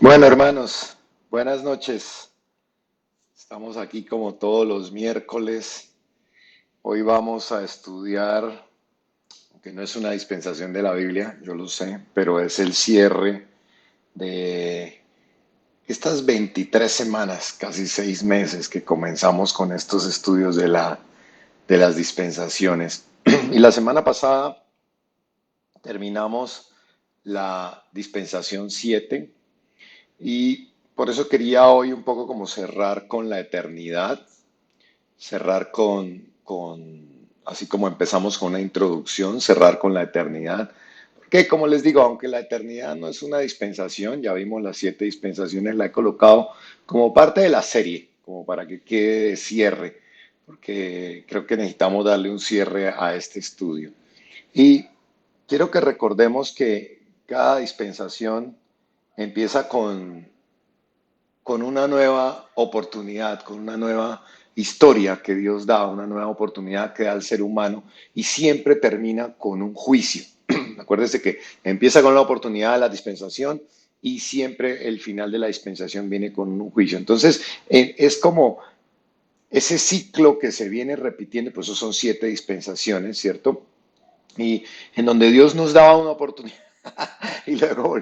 Bueno, hermanos, buenas noches. Estamos aquí como todos los miércoles. Hoy vamos a estudiar, aunque no es una dispensación de la Biblia, yo lo sé, pero es el cierre de estas 23 semanas, casi 6 meses que comenzamos con estos estudios de las dispensaciones. Y la semana pasada terminamos la dispensación 7. Y por eso quería hoy un poco como cerrar con la eternidad, cerrar así como empezamos con una introducción, cerrar con la eternidad. Porque como les digo, aunque la eternidad no es una dispensación, ya vimos las 7 dispensaciones, la he colocado como parte de la serie, como para que quede de cierre, porque creo que necesitamos darle un cierre a este estudio. Y quiero que recordemos que cada dispensación empieza con una nueva oportunidad, con una nueva historia que Dios da, una nueva oportunidad que da al ser humano y siempre termina con un juicio. Acuérdense que empieza con la oportunidad de la dispensación y siempre el final de la dispensación viene con un juicio. Entonces, es como ese ciclo que se viene repitiendo, pues eso son 7 dispensaciones, ¿cierto? Y en donde Dios nos daba una oportunidad y luego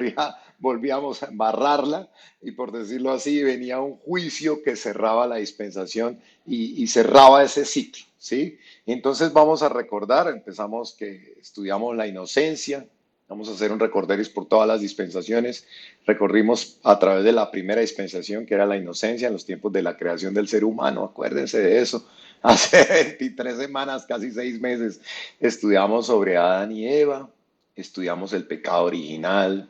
volvíamos a embarrarla y por decirlo así venía un juicio que cerraba la dispensación y cerraba ese ciclo, ¿sí? Entonces vamos a recordar, empezamos que estudiamos la inocencia, vamos a hacer un recorderis por todas las dispensaciones, recorrimos a través de la primera dispensación que era la inocencia en los tiempos de la creación del ser humano, acuérdense de eso. Hace 23 semanas, casi 6 meses, estudiamos sobre Adán y Eva, estudiamos el pecado original.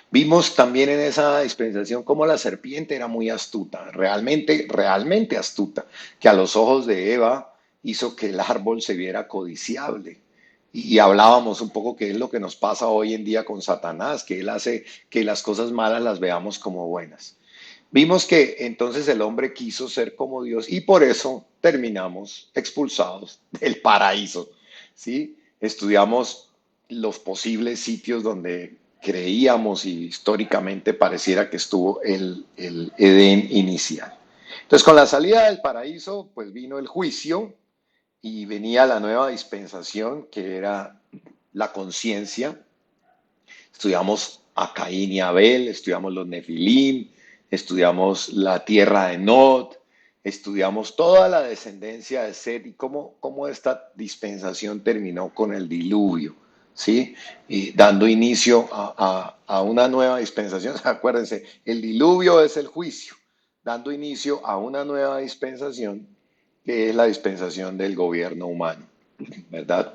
Vimos también en esa dispensación cómo la serpiente era muy astuta, realmente astuta, que a los ojos de Eva hizo que el árbol se viera codiciable. Y hablábamos un poco qué es lo que nos pasa hoy en día con Satanás, que él hace que las cosas malas las veamos como buenas. Vimos que entonces el hombre quiso ser como Dios y por eso terminamos expulsados del paraíso, ¿sí? Estudiamos los posibles sitios donde creíamos y históricamente pareciera que estuvo el Edén inicial. Entonces, con la salida del paraíso, pues vino el juicio y venía la nueva dispensación, que era la conciencia. Estudiamos a Caín y Abel, estudiamos los Nefilim, estudiamos la tierra de Nod, estudiamos toda la descendencia de Set y cómo esta dispensación terminó con el diluvio, ¿sí? Y dando inicio a una nueva dispensación. Acuérdense, el diluvio es el juicio, dando inicio a una nueva dispensación que es la dispensación del gobierno humano, ¿verdad?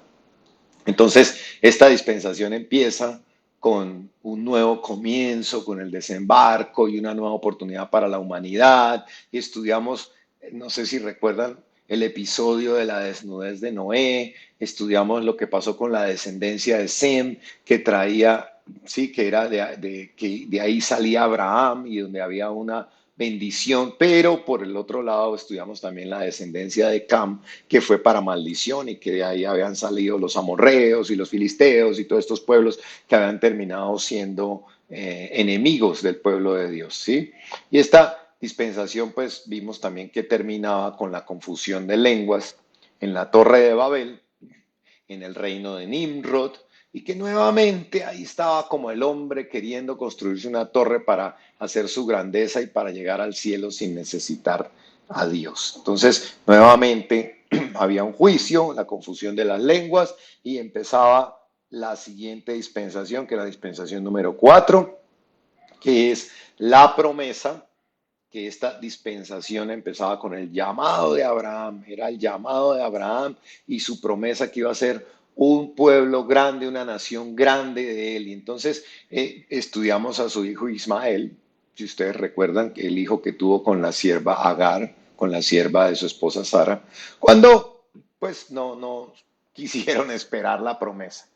Entonces, esta dispensación empieza con un nuevo comienzo, con el desembarco y una nueva oportunidad para la humanidad. Y estudiamos, no sé si recuerdan, el episodio de la desnudez de Noé, estudiamos lo que pasó con la descendencia de Sem, que traía, sí, que era que de ahí salía Abraham y donde había una bendición, pero por el otro lado estudiamos también la descendencia de Cam, que fue para maldición y que de ahí habían salido los amorreos y los filisteos y todos estos pueblos que habían terminado siendo enemigos del pueblo de Dios, ¿sí? Y esta dispensación, pues vimos también que terminaba con la confusión de lenguas en la Torre de Babel, en el reino de Nimrod, y que nuevamente ahí estaba como el hombre queriendo construirse una torre para hacer su grandeza y para llegar al cielo sin necesitar a Dios. Entonces, nuevamente había un juicio, la confusión de las lenguas y empezaba la siguiente dispensación, que era la dispensación número 4, que es la promesa, que esta dispensación empezaba con el llamado de Abraham, era el llamado de Abraham y su promesa que iba a ser un pueblo grande, una nación grande de él. Y entonces estudiamos a su hijo Ismael, si ustedes recuerdan, que el hijo que tuvo con la sierva Agar, con la sierva de su esposa Sara, cuando pues no quisieron esperar la promesa.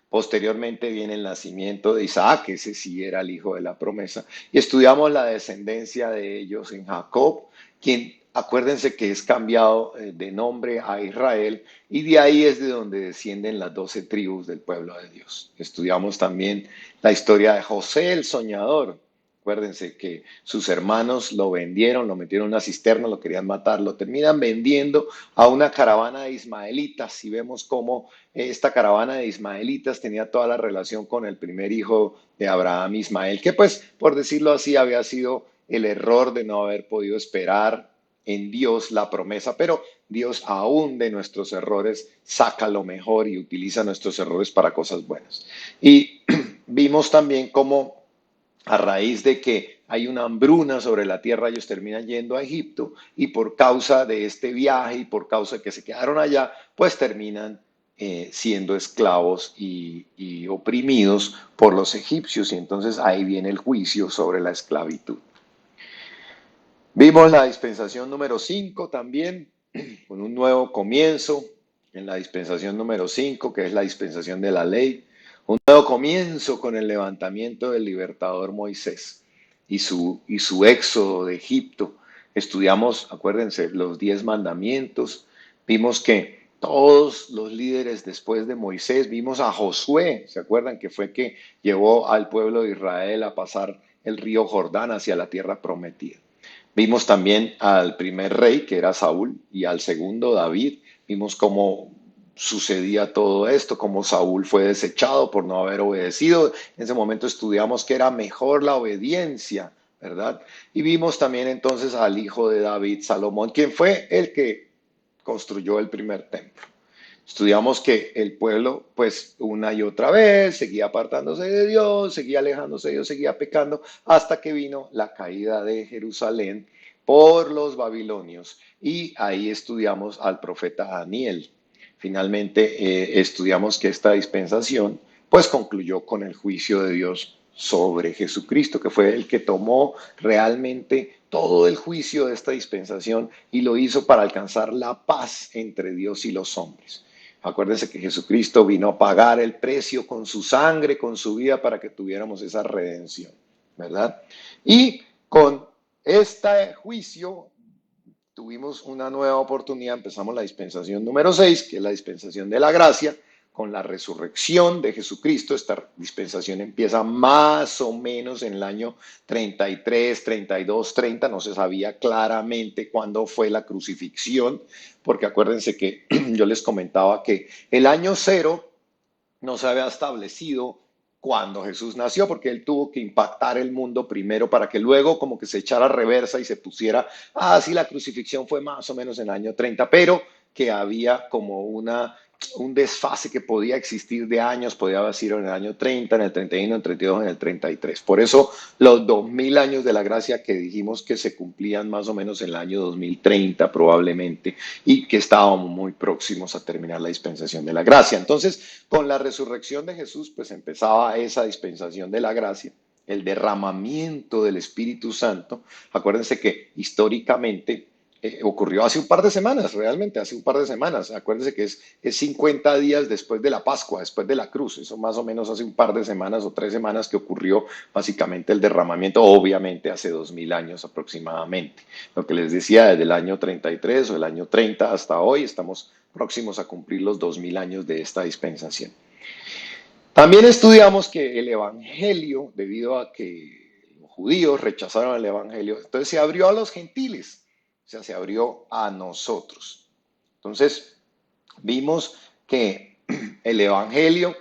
Posteriormente viene el nacimiento de Isaac, ese sí era el hijo de la promesa, y estudiamos la descendencia de ellos en Jacob, quien acuérdense que es cambiado de nombre a Israel, y de ahí es de donde descienden las 12 tribus del pueblo de Dios. Estudiamos también la historia de José el soñador, Acuérdense que sus hermanos lo vendieron, lo metieron en una cisterna, lo querían matar, lo terminan vendiendo a una caravana de ismaelitas y vemos cómo esta caravana de ismaelitas tenía toda la relación con el primer hijo de Abraham, Ismael, que pues, por decirlo así, había sido el error de no haber podido esperar en Dios la promesa, pero Dios aún de nuestros errores saca lo mejor y utiliza nuestros errores para cosas buenas. Y vimos también cómo a raíz de que hay una hambruna sobre la tierra, ellos terminan yendo a Egipto y por causa de este viaje y por causa de que se quedaron allá, pues terminan siendo esclavos y oprimidos por los egipcios y entonces ahí viene el juicio sobre la esclavitud. Vimos la dispensación número 5 también, con un nuevo comienzo en la dispensación número 5 que es la dispensación de la ley. Un nuevo comienzo con el levantamiento del libertador Moisés y su éxodo de Egipto. Estudiamos, acuérdense, los 10 mandamientos. Vimos que todos los líderes después de Moisés, vimos a Josué, ¿se acuerdan? Que fue que llevó al pueblo de Israel a pasar el río Jordán hacia la tierra prometida. Vimos también al primer rey, que era Saúl, y al segundo, David. Vimos cómo sucedía todo esto, cómo Saúl fue desechado por no haber obedecido. En ese momento estudiamos que era mejor la obediencia, ¿verdad? Y vimos también entonces al hijo de David, Salomón, quien fue el que construyó el primer templo. Estudiamos que el pueblo, pues una y otra vez, seguía apartándose de Dios, seguía alejándose de Dios, seguía pecando, hasta que vino la caída de Jerusalén por los babilonios. Y ahí estudiamos al profeta Daniel. Finalmente, estudiamos que esta dispensación, pues concluyó con el juicio de Dios sobre Jesucristo, que fue el que tomó realmente todo el juicio de esta dispensación y lo hizo para alcanzar la paz entre Dios y los hombres. Acuérdense que Jesucristo vino a pagar el precio con su sangre, con su vida, para que tuviéramos esa redención, ¿verdad? Y con este juicio tuvimos una nueva oportunidad, empezamos la dispensación número 6, que es la dispensación de la gracia, con la resurrección de Jesucristo. Esta dispensación empieza más o menos en el año 33, 32, 30, no se sabía claramente cuándo fue la crucifixión, porque acuérdense que yo les comentaba que el año cero no se había establecido cuando Jesús nació, porque él tuvo que impactar el mundo primero para que luego como que se echara reversa y se pusiera, sí, la crucifixión fue más o menos en el año 30, pero que había como un desfase que podía existir de años, podía haber sido en el año 30, en el 31, en el 32, en el 33. Por eso los 2000 años de la gracia que dijimos que se cumplían más o menos en el año 2030 probablemente y que estábamos muy próximos a terminar la dispensación de la gracia. Entonces, con la resurrección de Jesús, pues empezaba esa dispensación de la gracia, el derramamiento del Espíritu Santo. Acuérdense que históricamente ocurrió hace un par de semanas, realmente hace un par de semanas. Acuérdense que es 50 días después de la Pascua, después de la cruz. Eso más o menos hace un par de semanas o 3 semanas que ocurrió básicamente el derramamiento, obviamente hace 2000 años aproximadamente. Lo que les decía, desde el año 33 o el año 30 hasta hoy, estamos próximos a cumplir los 2000 años de esta dispensación. También estudiamos que el Evangelio, debido a que los judíos rechazaron el Evangelio, entonces se abrió a los gentiles, o sea, se abrió a nosotros. Entonces, vimos que el Evangelio,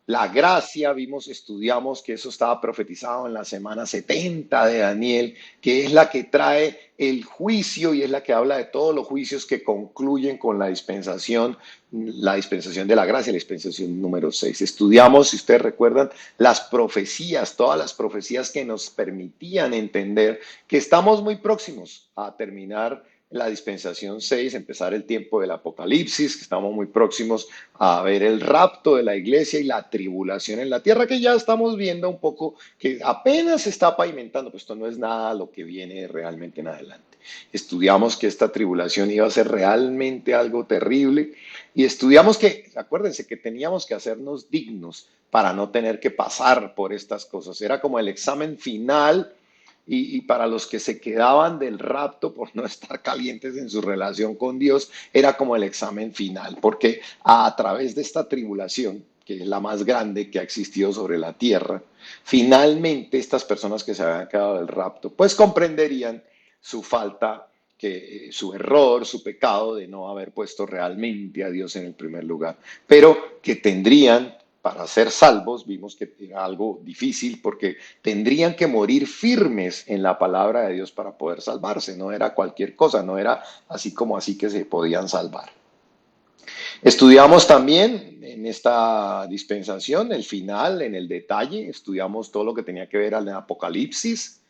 la gracia, estudiamos que eso estaba profetizado en la semana 70 de Daniel, que es la que trae el juicio y es la que habla de todos los juicios que concluyen con la dispensación de la gracia, la dispensación número 6. Estudiamos, si ustedes recuerdan, las profecías, todas las profecías que nos permitían entender que estamos muy próximos a terminar la dispensación 6, empezar el tiempo del Apocalipsis, que estamos muy próximos a ver el rapto de la iglesia y la tribulación en la tierra, que ya estamos viendo un poco, que apenas se está pavimentando, pues esto no es nada lo que viene realmente en adelante. Estudiamos que esta tribulación iba a ser realmente algo terrible y estudiamos que, acuérdense, que teníamos que hacernos dignos para no tener que pasar por estas cosas. Era como el examen final y para los que se quedaban del rapto por no estar calientes en su relación con Dios, era como el examen final, porque a través de esta tribulación que es la más grande que ha existido sobre la tierra, finalmente estas personas que se habían quedado del rapto, pues comprenderían su falta, su error, su pecado de no haber puesto realmente a Dios en el primer lugar, pero que tendrían, para ser salvos, vimos que era algo difícil porque tendrían que morir firmes en la palabra de Dios para poder salvarse, no era cualquier cosa, no era así como así que se podían salvar. Estudiamos también en esta dispensación el final, en el detalle, estudiamos todo lo que tenía que ver al Apocalipsis.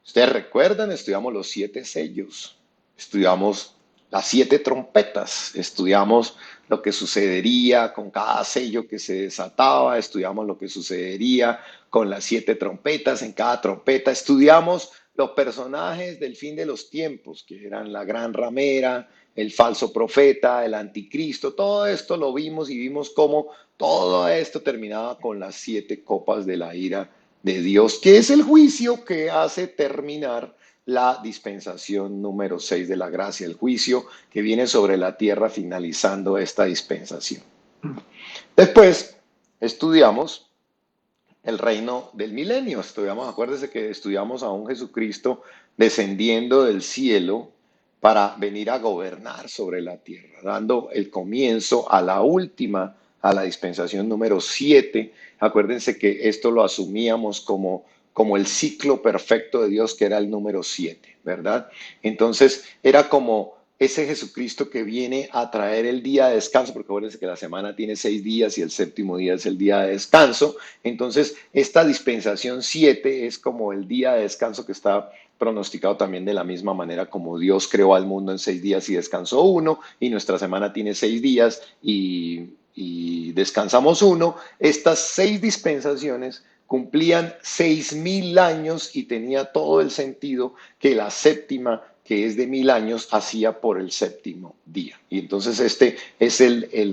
Ustedes recuerdan, estudiamos los 7 sellos, estudiamos las 7 trompetas, estudiamos lo que sucedería con cada sello que se desataba, estudiamos lo que sucedería con las 7 trompetas en cada trompeta, estudiamos los personajes del fin de los tiempos, que eran la gran ramera, el falso profeta, el anticristo, todo esto lo vimos y vimos cómo todo esto terminaba con las 7 copas de la ira de Dios, que es el juicio que hace terminar la dispensación número 6 de la gracia, el juicio que viene sobre la tierra finalizando esta dispensación. Después estudiamos el reino del milenio, acuérdense que estudiamos a un Jesucristo descendiendo del cielo para venir a gobernar sobre la tierra, dando el comienzo a la última, a la dispensación número 7. Acuérdense que esto lo asumíamos como el ciclo perfecto de Dios, que era el número 7, ¿verdad? Entonces era como ese Jesucristo que viene a traer el día de descanso, porque acuérdense que la semana tiene 6 días y el séptimo día es el día de descanso. Entonces, esta dispensación 7 es como el día de descanso que está pronosticado también de la misma manera como Dios creó al mundo en 6 días y descansó uno, y nuestra semana tiene 6 días y descansamos uno. Estas 6 dispensaciones cumplían 6000 años y tenía todo el sentido que la séptima, que es de 1000 años, hacía por el séptimo día. Y entonces este es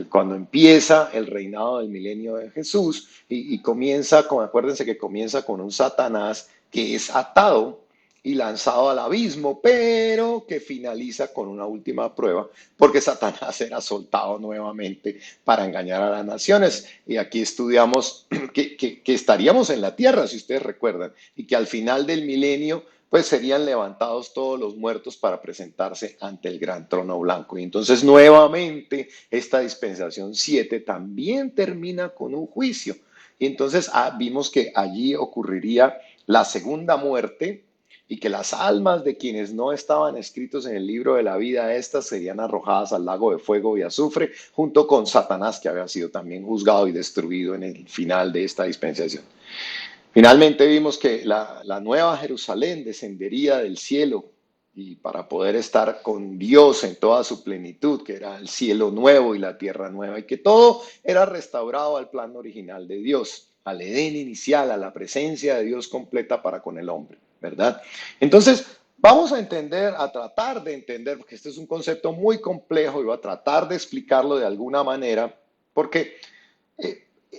cuando empieza el reinado del milenio de Jesús y comienza, acuérdense que comienza con un Satanás que es atado y lanzado al abismo, pero que finaliza con una última prueba, porque Satanás era soltado nuevamente para engañar a las naciones. Y aquí estudiamos que estaríamos en la tierra, si ustedes recuerdan, y que al final del milenio pues serían levantados todos los muertos para presentarse ante el gran trono blanco. Y entonces nuevamente esta dispensación 7 también termina con un juicio. Y entonces vimos que allí ocurriría la segunda muerte y que las almas de quienes no estaban escritos en el libro de la vida, estas serían arrojadas al lago de fuego y azufre, junto con Satanás, que había sido también juzgado y destruido en el final de esta dispensación. Finalmente vimos que la nueva Jerusalén descendería del cielo y para poder estar con Dios en toda su plenitud, que era el cielo nuevo y la tierra nueva, y que todo era restaurado al plan original de Dios, al Edén inicial, a la presencia de Dios completa para con el hombre, ¿verdad? Entonces, vamos a entender, a tratar de entender, porque este es un concepto muy complejo y voy a tratar de explicarlo de alguna manera, porque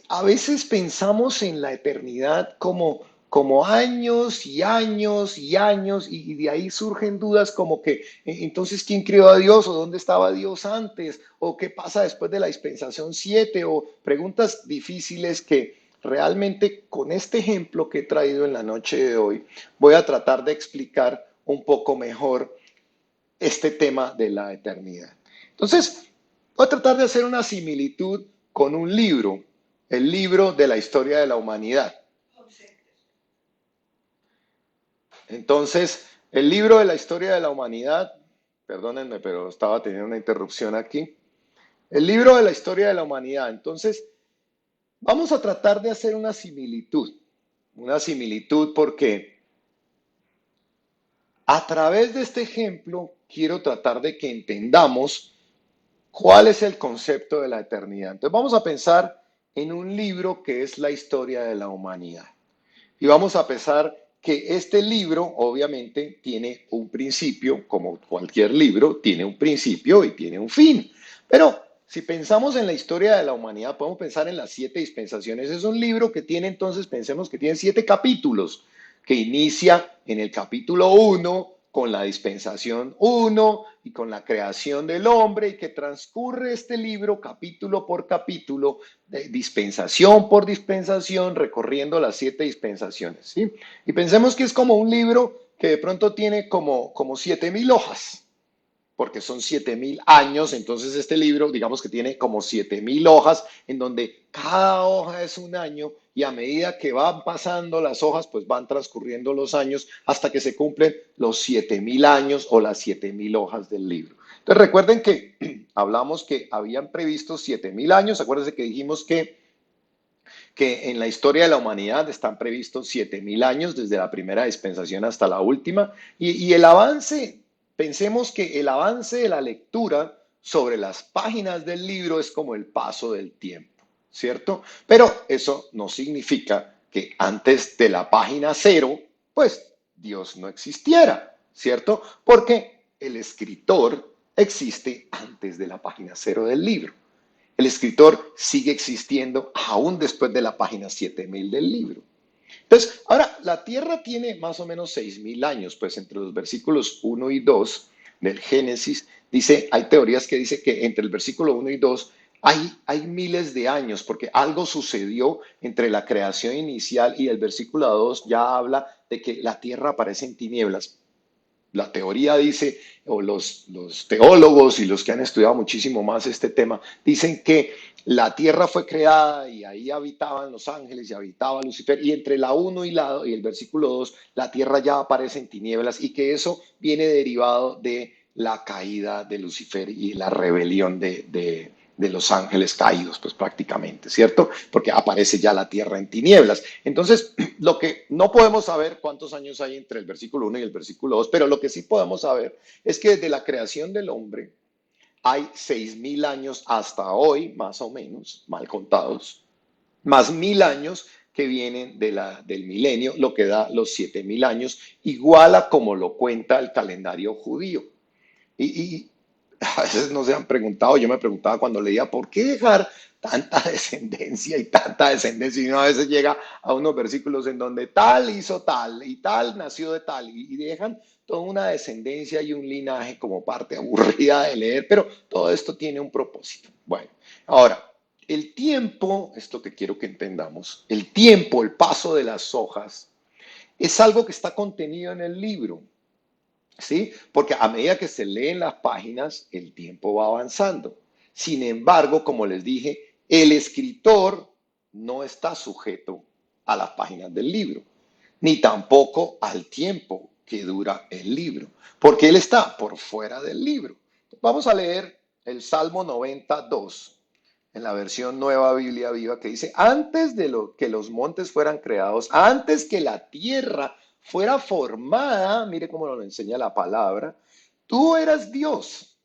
a veces pensamos en la eternidad como años y años y años, y de ahí surgen dudas como que, entonces, ¿quién creó a Dios? ¿O dónde estaba Dios antes? ¿O qué pasa después de la dispensación 7? O preguntas difíciles que realmente con este ejemplo que he traído en la noche de hoy, voy a tratar de explicar un poco mejor este tema de la eternidad. Entonces, voy a tratar de hacer una similitud con un libro, el libro de la historia de la humanidad. Entonces, el libro de la historia de la humanidad, perdónenme, pero estaba teniendo una interrupción aquí. El libro de la historia de la humanidad. Entonces, vamos a tratar de hacer una similitud porque a través de este ejemplo quiero tratar de que entendamos cuál es el concepto de la eternidad. Entonces, vamos a pensar en un libro que es la historia de la humanidad. Y vamos a pensar que este libro obviamente tiene un principio, como cualquier libro, tiene un principio y tiene un fin. Pero si pensamos en la historia de la humanidad, podemos pensar en las 7 dispensaciones. Es un libro que tiene, entonces, pensemos que tiene 7 capítulos, que inicia en el capítulo 1 con la dispensación uno y con la creación del hombre y que transcurre este libro capítulo por capítulo, de dispensación por dispensación, recorriendo las 7 dispensaciones, ¿sí? Y pensemos que es como un libro que de pronto tiene como 7.000 hojas porque son 7.000 años, entonces este libro, digamos que tiene como 7.000 hojas, en donde cada hoja es un año y a medida que van pasando las hojas, pues van transcurriendo los años hasta que se cumplen los 7.000 años o las 7.000 hojas del libro. Entonces recuerden que hablamos que habían previsto 7.000 años, acuérdense que dijimos que en la historia de la humanidad están previstos 7.000 años desde la primera dispensación hasta la última y el avance, pensemos que el avance de la lectura sobre las páginas del libro es como el paso del tiempo, ¿cierto? Pero eso no significa que antes de la página cero, pues Dios no existiera, ¿cierto? Porque el escritor existe antes de la página cero del libro. El escritor sigue existiendo aún después de la página 7.000 del libro. Entonces, ahora, la Tierra tiene más o menos 6.000 años, pues entre los versículos 1 y 2 del Génesis, hay teorías que dicen que entre el versículo 1 y 2 hay miles de años, porque algo sucedió entre la creación inicial y el versículo 2 ya habla de que la Tierra aparece en tinieblas. La teoría dice, o los teólogos y los que han estudiado muchísimo más este tema, dicen que la tierra fue creada y ahí habitaban los ángeles y habitaba Lucifer, y entre la 1 y el versículo 2 la tierra ya aparece en tinieblas y que eso viene derivado de la caída de Lucifer y la rebelión de los ángeles caídos, pues prácticamente, ¿cierto? Porque aparece ya la tierra en tinieblas. Entonces, lo que no podemos saber cuántos años hay entre el versículo 1 y el versículo 2, pero lo que sí podemos saber es que desde la creación del hombre hay 6.000 años hasta hoy, más o menos, mal contados, más 1.000 años que vienen del milenio, lo que da los 7.000 años, igual a como lo cuenta el calendario judío. Y a veces no se han preguntado, yo me preguntaba cuando leía, ¿por qué dejar tanta descendencia y tanta descendencia? Y uno a veces llega a unos versículos en donde tal hizo tal y tal nació de tal y dejan toda una descendencia y un linaje como parte aburrida de leer, pero todo esto tiene un propósito. Bueno, ahora, el tiempo, esto que quiero que entendamos, el tiempo, el paso de las hojas, es algo que está contenido en el libro. ¿Sí? Porque a medida que se leen las páginas, el tiempo va avanzando. Sin embargo, como les dije, el escritor no está sujeto a las páginas del libro, ni tampoco al tiempo que dura el libro, porque él está por fuera del libro. Vamos a leer el Salmo 92 en la versión Nueva Biblia Viva que dice, antes de que los montes fueran creados, antes que la tierra fuera formada, mire cómo lo enseña la palabra, tú eras Dios,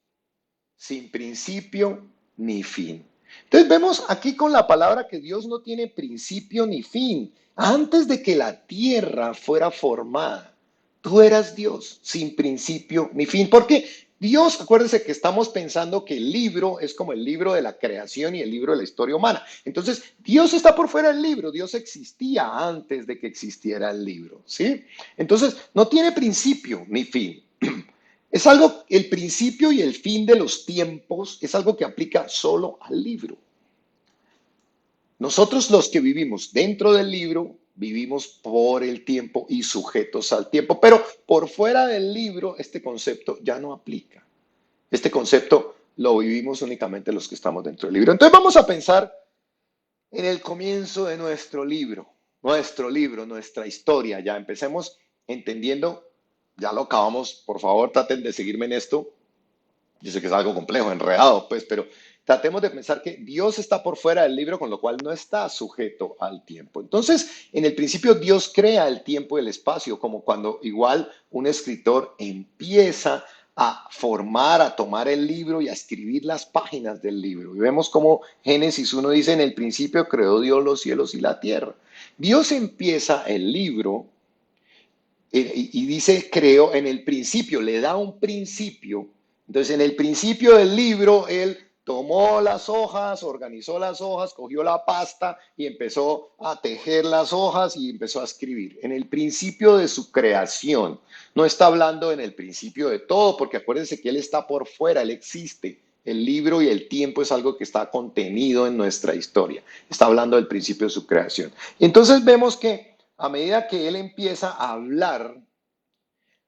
sin principio ni fin. Entonces vemos aquí con la palabra que Dios no tiene principio ni fin. Antes de que la tierra fuera formada, tú eras Dios, sin principio ni fin. Porque Dios, acuérdense que estamos pensando que el libro es como el libro de la creación y el libro de la historia humana. Entonces, Dios está por fuera del libro. Dios existía antes de que existiera el libro, ¿sí? Entonces, no tiene principio ni fin. Es algo, el principio y el fin de los tiempos es algo que aplica solo al libro. Nosotros los que vivimos dentro del libro, vivimos por el tiempo y sujetos al tiempo, pero por fuera del libro este concepto ya no aplica. Este concepto lo vivimos únicamente los que estamos dentro del libro. Entonces vamos a pensar en el comienzo de nuestro libro, nuestra historia. Ya empecemos entendiendo, ya lo acabamos, por favor traten de seguirme en esto. Yo sé que es algo complejo, enredado, pues, pero tratemos de pensar que Dios está por fuera del libro, con lo cual no está sujeto al tiempo. Entonces, en el principio Dios crea el tiempo y el espacio, como cuando igual un escritor empieza a formar, a tomar el libro y a escribir las páginas del libro. Y vemos como Génesis 1 dice, en el principio creó Dios los cielos y la tierra. Dios empieza el libro y dice creó en el principio, le da un principio. Entonces, en el principio del libro, él tomó las hojas, organizó las hojas, cogió la pasta y empezó a tejer las hojas y empezó a escribir. En el principio de su creación. No está hablando en el principio de todo, porque acuérdense que Él está por fuera, Él existe. El libro y el tiempo es algo que está contenido en nuestra historia. Está hablando del principio de su creación. Y entonces vemos que a medida que Él empieza a hablar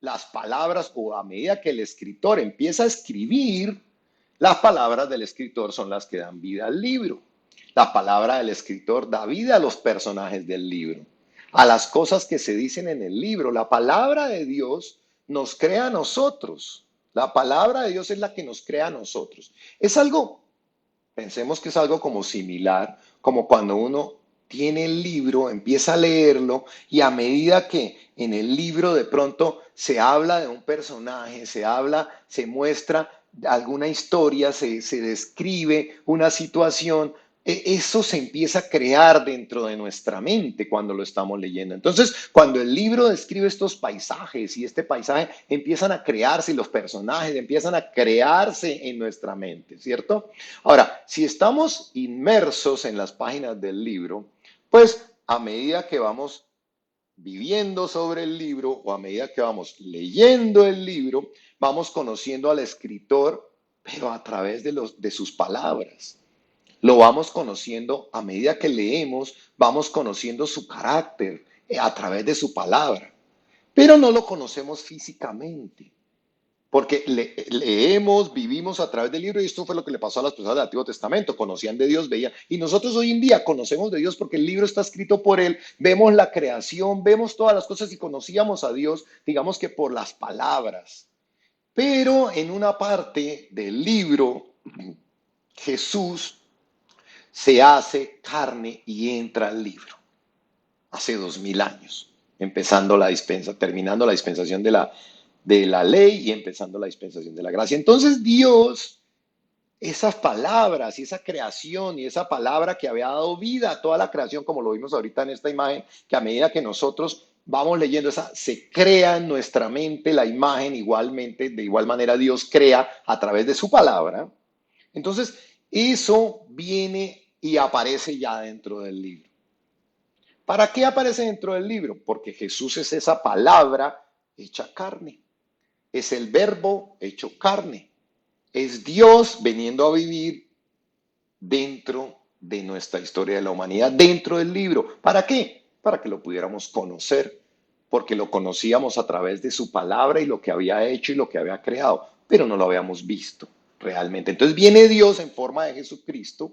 las palabras, o a medida que el escritor empieza a escribir, las palabras del escritor son las que dan vida al libro. La palabra del escritor da vida a los personajes del libro, a las cosas que se dicen en el libro. La palabra de Dios nos crea a nosotros. La palabra de Dios es la que nos crea a nosotros. Es algo, pensemos que es algo como similar, como cuando uno tiene el libro, empieza a leerlo y a medida que en el libro de pronto se habla de un personaje, se habla, se muestra alguna historia, se describe una situación, eso se empieza a crear dentro de nuestra mente cuando lo estamos leyendo. Entonces, cuando el libro describe estos paisajes y este paisaje empiezan a crearse y los personajes empiezan a crearse en nuestra mente, ¿cierto? Ahora, si estamos inmersos en las páginas del libro, pues a medida que vamos viviendo sobre el libro o a medida que vamos leyendo el libro, vamos conociendo al escritor, pero a través de sus palabras. Lo vamos conociendo a medida que leemos, vamos conociendo su carácter a través de su palabra, pero no lo conocemos físicamente. Porque leemos, vivimos a través del libro y esto fue lo que le pasó a las personas del Antiguo Testamento. Conocían de Dios, veían. Y nosotros hoy en día conocemos de Dios porque el libro está escrito por Él. Vemos la creación, vemos todas las cosas y conocíamos a Dios, digamos que por las palabras. Pero en una parte del libro, Jesús se hace carne y entra al libro. Hace 2000 años, terminando la dispensación de la ley y empezando la dispensación de la gracia. Entonces Dios, esas palabras y esa creación y esa palabra que había dado vida a toda la creación, como lo vimos ahorita en esta imagen, que a medida que nosotros vamos leyendo esa, se crea en nuestra mente la imagen igualmente, de igual manera Dios crea a través de su palabra. Entonces, eso viene y aparece ya dentro del libro. ¿Para qué aparece dentro del libro? Porque Jesús es esa palabra hecha carne. Es el verbo hecho carne. Es Dios viniendo a vivir dentro de nuestra historia de la humanidad, dentro del libro. ¿Para qué? Para que lo pudiéramos conocer, porque lo conocíamos a través de su palabra y lo que había hecho y lo que había creado, pero no lo habíamos visto realmente. Entonces viene Dios en forma de Jesucristo,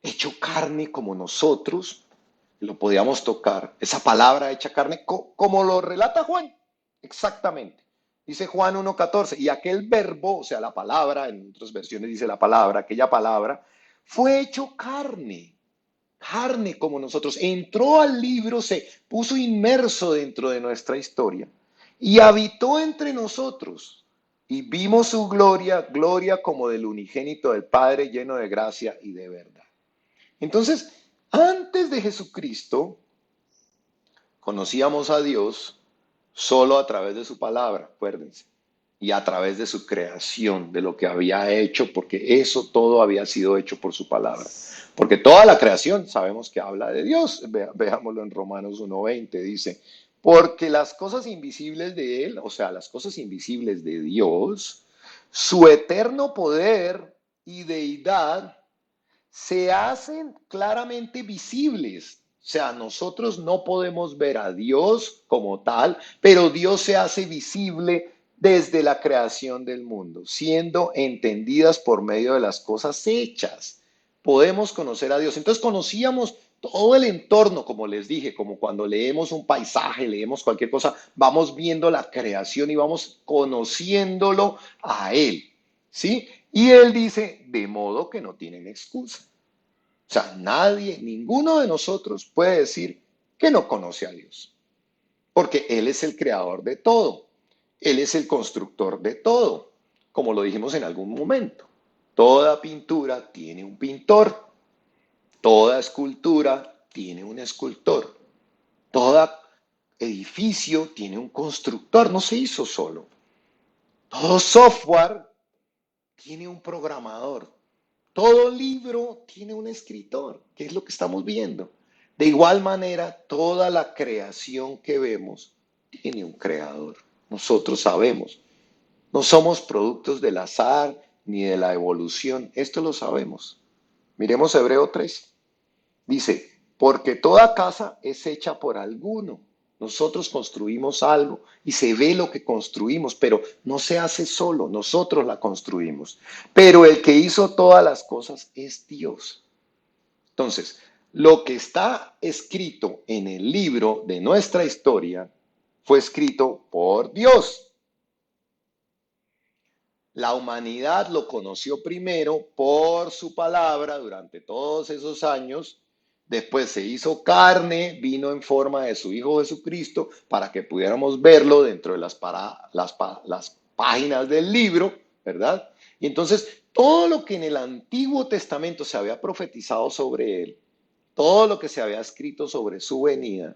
hecho carne como nosotros, lo podíamos tocar, esa palabra hecha carne, como lo relata Juan, exactamente. Dice Juan 1:14, y aquel verbo, o sea, la palabra, en otras versiones dice la palabra, aquella palabra, fue hecho carne, carne como nosotros, entró al libro, se puso inmerso dentro de nuestra historia y habitó entre nosotros. Y vimos su gloria, gloria como del unigénito del Padre, lleno de gracia y de verdad. Entonces, antes de Jesucristo, conocíamos a Dios solo a través de su palabra, acuérdense, y a través de su creación, de lo que había hecho, porque eso todo había sido hecho por su palabra. Porque toda la creación sabemos que habla de Dios. Veámoslo en Romanos 1:20, dice, porque las cosas invisibles de Él, o sea, las cosas invisibles de Dios, su eterno poder y deidad, se hacen claramente visibles. O sea, nosotros no podemos ver a Dios como tal, pero Dios se hace visible desde la creación del mundo, siendo entendidas por medio de las cosas hechas. Podemos conocer a Dios. Entonces conocíamos todo el entorno, como les dije, como cuando leemos un paisaje, leemos cualquier cosa, vamos viendo la creación y vamos conociéndolo a Él. ¿Sí? Y Él dice, de modo que no tienen excusa. O sea, nadie, ninguno de nosotros puede decir que no conoce a Dios, porque Él es el creador de todo, Él es el constructor de todo, como lo dijimos en algún momento. Toda pintura tiene un pintor, toda escultura tiene un escultor, todo edificio tiene un constructor, no se hizo solo. Todo software tiene un programador. Todo libro tiene un escritor, que es lo que estamos viendo. De igual manera, toda la creación que vemos tiene un creador. Nosotros sabemos. No somos productos del azar ni de la evolución. Esto lo sabemos. Miremos Hebreo 3. Dice, porque toda casa es hecha por alguno. Nosotros construimos algo y se ve lo que construimos, pero no se hace solo, nosotros la construimos. Pero el que hizo todas las cosas es Dios. Entonces, lo que está escrito en el libro de nuestra historia fue escrito por Dios. La humanidad lo conoció primero por su palabra durante todos esos años. Después se hizo carne, vino en forma de su Hijo Jesucristo para que pudiéramos verlo dentro de las páginas del libro, ¿verdad? Y entonces todo lo que en el Antiguo Testamento se había profetizado sobre él, todo lo que se había escrito sobre su venida,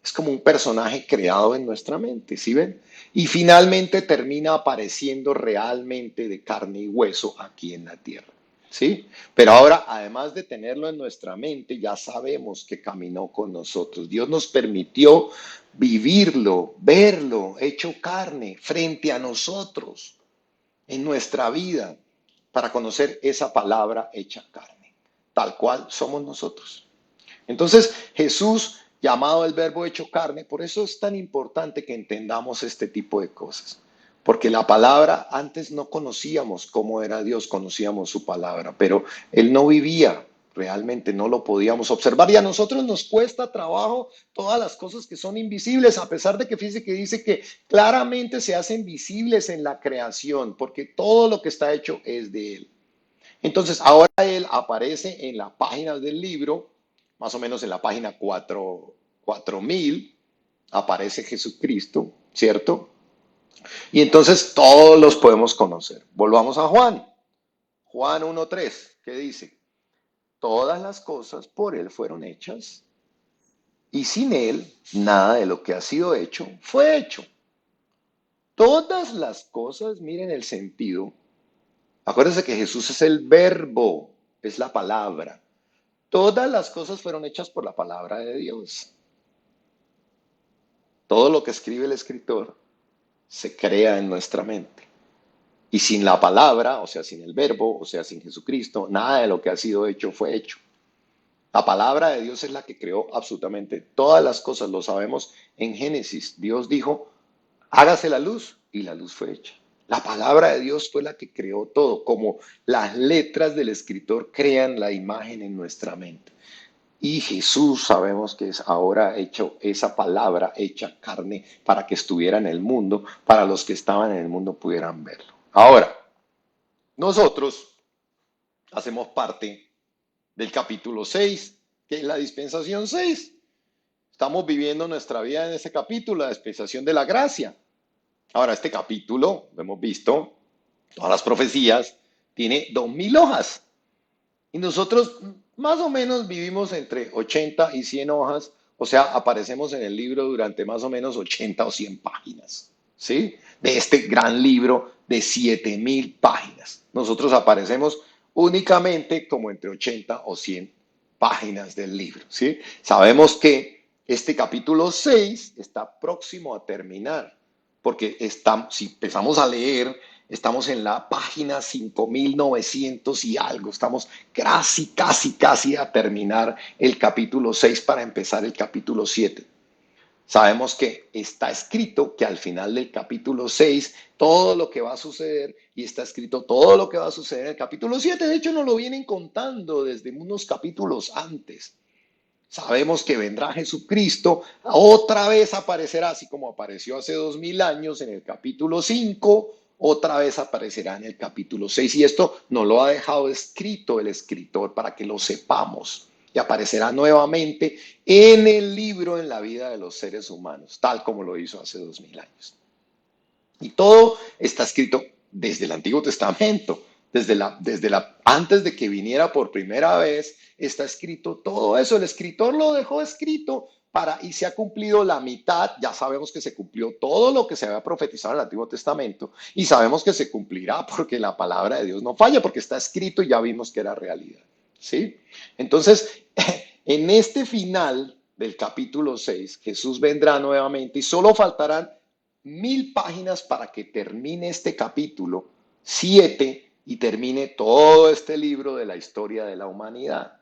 es como un personaje creado en nuestra mente, ¿sí ven? Y finalmente termina apareciendo realmente de carne y hueso aquí en la tierra, ¿sí? Pero ahora, además de tenerlo en nuestra mente, ya sabemos que caminó con nosotros. Dios nos permitió vivirlo, verlo, hecho carne frente a nosotros en nuestra vida para conocer esa palabra hecha carne, tal cual somos nosotros. Entonces, Jesús, llamado el verbo hecho carne, por eso es tan importante que entendamos este tipo de cosas. Porque la palabra, antes no conocíamos cómo era Dios, conocíamos su palabra, pero Él no vivía, realmente no lo podíamos observar. Y a nosotros nos cuesta trabajo todas las cosas que son invisibles, a pesar de que fíjese que dice que claramente se hacen visibles en la creación, porque todo lo que está hecho es de Él. Entonces, ahora Él aparece en las páginas del libro, más o menos en la página 4000 aparece Jesucristo, ¿cierto? Y entonces todos los podemos conocer. Volvamos a Juan. Juan 1:3, ¿qué dice? Todas las cosas por Él fueron hechas y sin Él nada de lo que ha sido hecho fue hecho. Todas las cosas, miren el sentido. Acuérdense que Jesús es el verbo, es la palabra. Todas las cosas fueron hechas por la palabra de Dios. Todo lo que escribe el escritor se crea en nuestra mente. Y sin la palabra, o sea, sin el verbo, o sea, sin Jesucristo, nada de lo que ha sido hecho fue hecho. La palabra de Dios es la que creó absolutamente todas las cosas, lo sabemos en Génesis. Dios dijo, hágase la luz y la luz fue hecha. La palabra de Dios fue la que creó todo, como las letras del escritor crean la imagen en nuestra mente. Y Jesús sabemos que es ahora hecho esa palabra hecha carne para que estuviera en el mundo, para los que estaban en el mundo pudieran verlo. Ahora, nosotros hacemos parte del capítulo 6, que es la dispensación 6. Estamos viviendo nuestra vida en ese capítulo, la dispensación de la gracia. Ahora, este capítulo, lo hemos visto, todas las profecías, tiene 2000 hojas. Y nosotros más o menos vivimos entre 80 y 100 hojas, o sea, aparecemos en el libro durante más o menos 80 o 100 páginas, ¿sí? De este gran libro de 7000 páginas. Nosotros aparecemos únicamente como entre 80 o 100 páginas del libro, ¿sí? Sabemos que este capítulo 6 está próximo a terminar, porque si empezamos a leer, estamos en la página 5900 y algo. Estamos casi a terminar el capítulo 6 para empezar el capítulo 7. Sabemos que está escrito que al final del capítulo 6 todo lo que va a suceder y está escrito todo lo que va a suceder en el capítulo 7. De hecho, nos lo vienen contando desde unos capítulos antes. Sabemos que vendrá Jesucristo, otra vez aparecerá, así como apareció hace 2000 años en el capítulo 5, otra vez aparecerá en el capítulo 6. Y esto nos lo ha dejado escrito el escritor para que lo sepamos. Y aparecerá nuevamente en el libro en la vida de los seres humanos, tal como lo hizo hace 2000 años. Y todo está escrito desde el Antiguo Testamento, antes de que viniera por primera vez, está escrito todo eso. El escritor lo dejó escrito y se ha cumplido la mitad. Ya sabemos que se cumplió todo lo que se había profetizado en el Antiguo Testamento y sabemos que se cumplirá porque la palabra de Dios no falla, porque está escrito y ya vimos que era realidad. ¿Sí? Entonces, en este final del capítulo 6, Jesús vendrá nuevamente y solo faltarán 1000 páginas para que termine este capítulo 7 y termine todo este libro de la historia de la humanidad.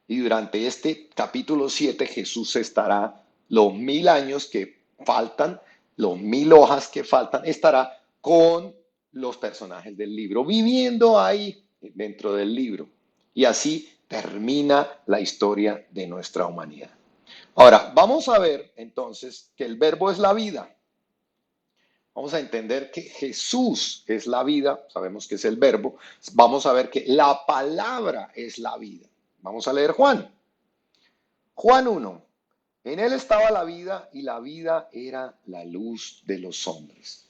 Y durante este capítulo 7 Jesús estará los 1000 años que faltan, los 1000 hojas que faltan, estará con los personajes del libro, viviendo ahí dentro del libro. Y así termina la historia de nuestra humanidad. Ahora, vamos a ver entonces que el verbo es la vida. Vamos a entender que Jesús es la vida, sabemos que es el verbo. Vamos a ver que la palabra es la vida. Vamos a leer Juan. Juan 1. En él estaba la vida y la vida era la luz de los hombres.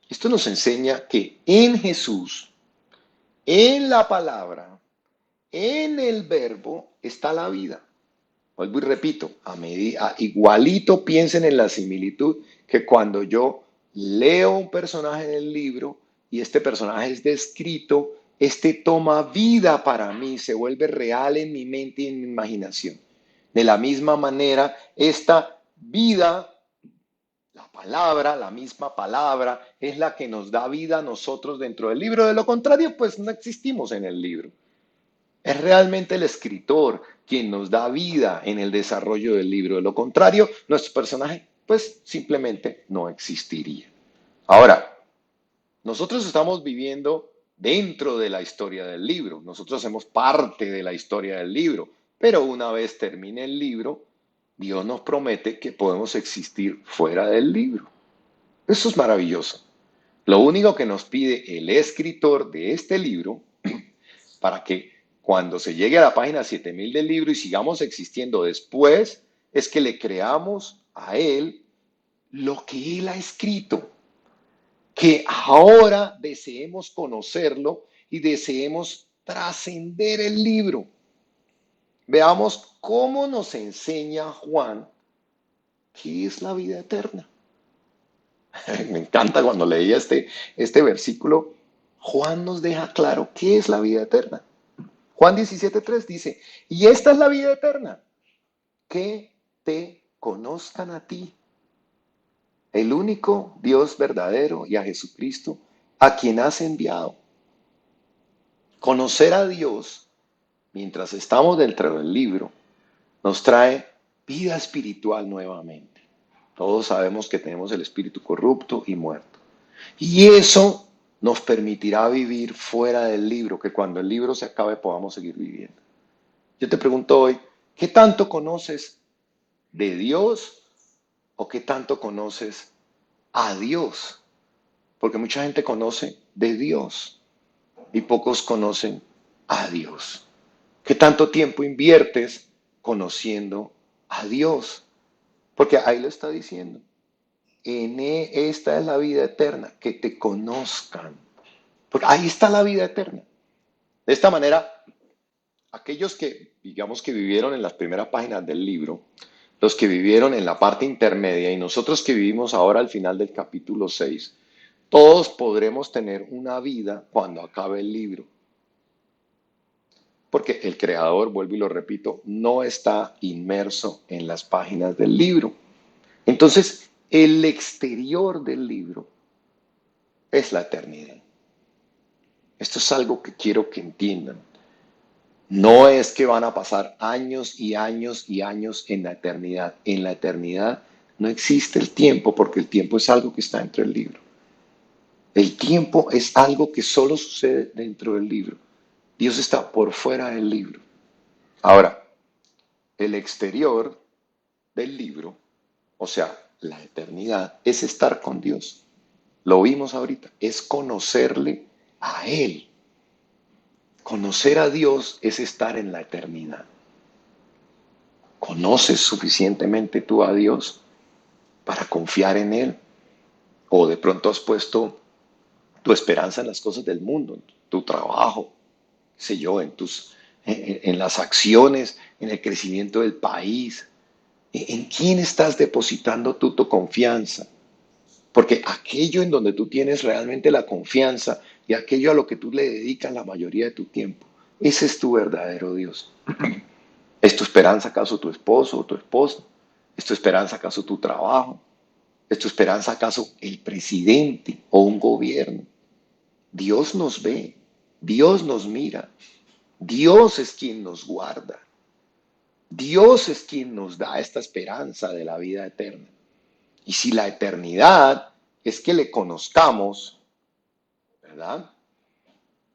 Esto nos enseña que en Jesús, en la palabra, en el verbo está la vida. Vuelvo y repito, igualito piensen en la similitud que cuando yo leo un personaje del libro y este personaje es descrito, este toma vida para mí, se vuelve real en mi mente y en mi imaginación. De la misma manera, esta vida, la misma palabra, es la que nos da vida a nosotros dentro del libro. De lo contrario, pues no existimos en el libro. Es realmente el escritor quien nos da vida en el desarrollo del libro. De lo contrario, nuestro personaje, pues simplemente no existiría. Ahora, nosotros estamos viviendo dentro de la historia del libro. Nosotros hacemos parte de la historia del libro. Pero una vez termine el libro, Dios nos promete que podemos existir fuera del libro. Eso es maravilloso. Lo único que nos pide el escritor de este libro, para que cuando se llegue a la página 7000 del libro y sigamos existiendo después, es que le creamos a él lo que él ha escrito. Que ahora deseemos conocerlo y deseemos trascender el libro. Veamos cómo nos enseña Juan qué es la vida eterna. Me encanta cuando leía este versículo. Juan nos deja claro qué es la vida eterna. Juan 17:3 dice, y esta es la vida eterna, que te conozcan a ti, el único Dios verdadero, y a Jesucristo, a quien has enviado. Conocer a Dios, mientras estamos dentro del libro, nos trae vida espiritual nuevamente. Todos sabemos que tenemos el espíritu corrupto y muerto. Y eso nos permitirá vivir fuera del libro, que cuando el libro se acabe podamos seguir viviendo. Yo te pregunto hoy, ¿qué tanto conoces de Dios o qué tanto conoces a Dios? Porque mucha gente conoce de Dios y pocos conocen a Dios. ¿Qué tanto tiempo inviertes conociendo a Dios? Porque ahí lo está diciendo. Esta es la vida eterna, que te conozcan. Porque ahí está la vida eterna. De esta manera, aquellos que, digamos que vivieron en las primeras páginas del libro, los que vivieron en la parte intermedia y nosotros que vivimos ahora al final del capítulo 6, todos podremos tener una vida cuando acabe el libro. Porque el creador, vuelvo y lo repito, no está inmerso en las páginas del libro. Entonces, el exterior del libro es la eternidad. Esto es algo que quiero que entiendan. No es que van a pasar años y años y años en la eternidad. En la eternidad no existe el tiempo porque el tiempo es algo que está dentro del libro. El tiempo es algo que solo sucede dentro del libro. Dios está por fuera del libro. Ahora, el exterior del libro, o sea, la eternidad, es estar con Dios. Lo vimos ahorita, es conocerle a Él. Conocer a Dios es estar en la eternidad. ¿Conoces suficientemente tú a Dios para confiar en Él? ¿O de pronto has puesto tu esperanza en las cosas del mundo, en tu trabajo, qué sé yo, en las acciones, en el crecimiento del país, ¿En quién estás depositando tú tu confianza? Porque aquello en donde tú tienes realmente la confianza y aquello a lo que tú le dedicas la mayoría de tu tiempo, ese es tu verdadero Dios. ¿Es tu esperanza acaso tu esposo o tu esposa? ¿Es tu esperanza acaso tu trabajo? ¿Es tu esperanza acaso el presidente o un gobierno? Dios nos ve, Dios nos mira, Dios es quien nos guarda, Dios es quien nos da esta esperanza de la vida eterna. Y si la eternidad es que le conozcamos, ¿verdad?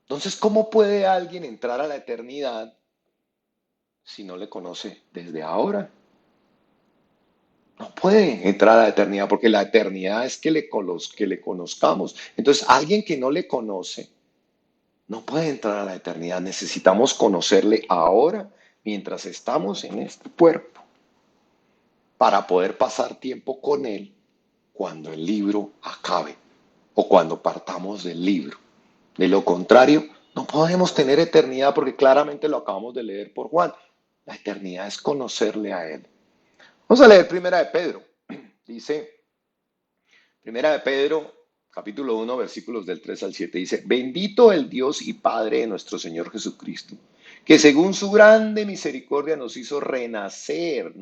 Entonces, ¿cómo puede alguien entrar a la eternidad si no le conoce desde ahora? No puede entrar a la eternidad porque la eternidad es que le conozcamos. Entonces, alguien que no le conoce no puede entrar a la eternidad. Necesitamos conocerle ahora mientras estamos en este cuerpo para poder pasar tiempo con él cuando el libro acabe o cuando partamos del libro. De lo contrario, no podemos tener eternidad porque claramente lo acabamos de leer por Juan. La eternidad es conocerle a él. Vamos a leer Primera de Pedro. Dice, Primera de Pedro, capítulo 1, versículos del 3 al 7, dice, bendito el Dios y Padre de nuestro Señor Jesucristo, que según su grande misericordia nos hizo renacer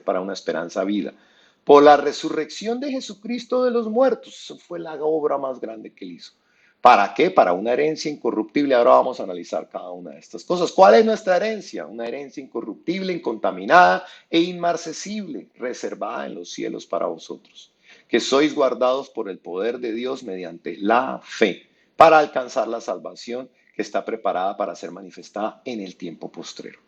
para una esperanza vida, por la resurrección de Jesucristo de los muertos. Eso fue la obra más grande que él hizo. ¿Para qué? Para una herencia incorruptible. Ahora vamos a analizar cada una de estas cosas. ¿Cuál es nuestra herencia? Una herencia incorruptible, incontaminada e inmarcesible, reservada en los cielos para vosotros, que sois guardados por el poder de Dios mediante la fe, para alcanzar la salvación que está preparada para ser manifestada en el tiempo postrero,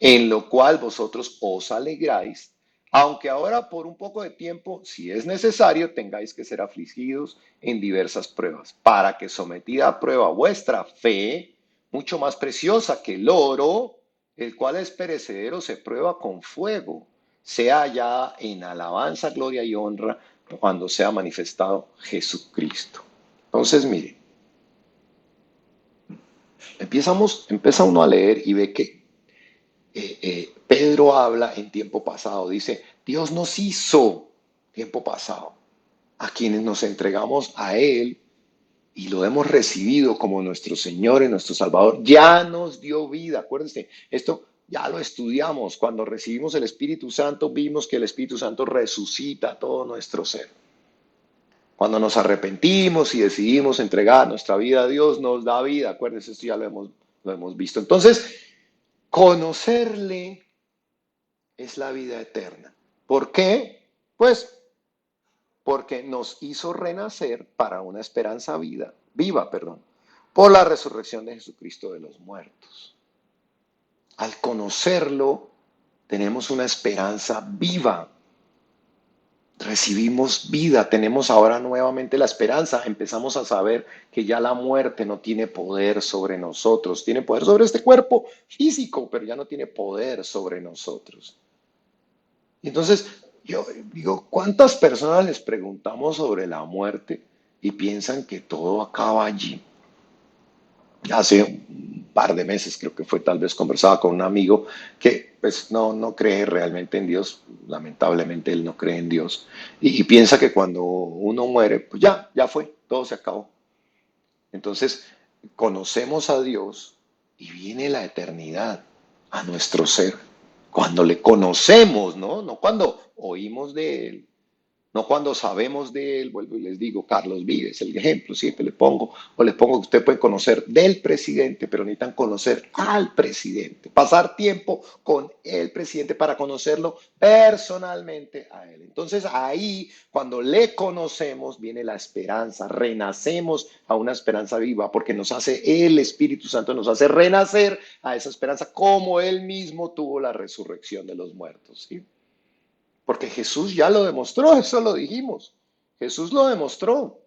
en lo cual vosotros os alegráis, aunque ahora por un poco de tiempo, si es necesario, tengáis que ser afligidos en diversas pruebas, para que sometida a prueba vuestra fe, mucho más preciosa que el oro, el cual es perecedero, se prueba con fuego, sea hallada en alabanza, gloria y honra cuando sea manifestado Jesucristo. Entonces, mire, empieza uno a leer y ve que Pedro habla en tiempo pasado, dice, Dios nos hizo tiempo pasado, a quienes nos entregamos a Él y lo hemos recibido como nuestro Señor y nuestro Salvador, ya nos dio vida. Acuérdense, esto ya lo estudiamos. Cuando recibimos el Espíritu Santo, vimos que el Espíritu Santo resucita todo nuestro ser. Cuando nos arrepentimos y decidimos entregar nuestra vida a Dios, nos da vida. Acuérdense, esto ya lo hemos visto. Entonces, conocerle es la vida eterna. ¿Por qué? Pues porque nos hizo renacer para una esperanza viva, por la resurrección de Jesucristo de los muertos. Al conocerlo, tenemos una esperanza viva. Recibimos vida, tenemos ahora nuevamente la esperanza, empezamos a saber que ya la muerte no tiene poder sobre nosotros, tiene poder sobre este cuerpo físico, pero ya no tiene poder sobre nosotros. Y entonces, yo digo, ¿cuántas personas les preguntamos sobre la muerte y piensan que todo acaba allí? Hace un par de meses creo que fue, tal vez conversaba con un amigo que pues no cree realmente en Dios, lamentablemente él no cree en Dios y piensa que cuando uno muere, pues ya fue, todo se acabó. Entonces, conocemos a Dios y viene la eternidad a nuestro ser. Cuando le conocemos, ¿no? No cuando oímos de Él, no cuando sabemos de él. Vuelvo y les digo, Carlos Vives, el ejemplo, siempre le pongo, o les pongo que usted puede conocer del presidente, pero necesitan conocer al presidente, pasar tiempo con el presidente para conocerlo personalmente a él. Entonces ahí, cuando le conocemos, viene la esperanza, renacemos a una esperanza viva, porque nos hace el Espíritu Santo, nos hace renacer a esa esperanza, como él mismo tuvo la resurrección de los muertos, ¿sí? Porque Jesús ya lo demostró, eso lo dijimos. Jesús lo demostró.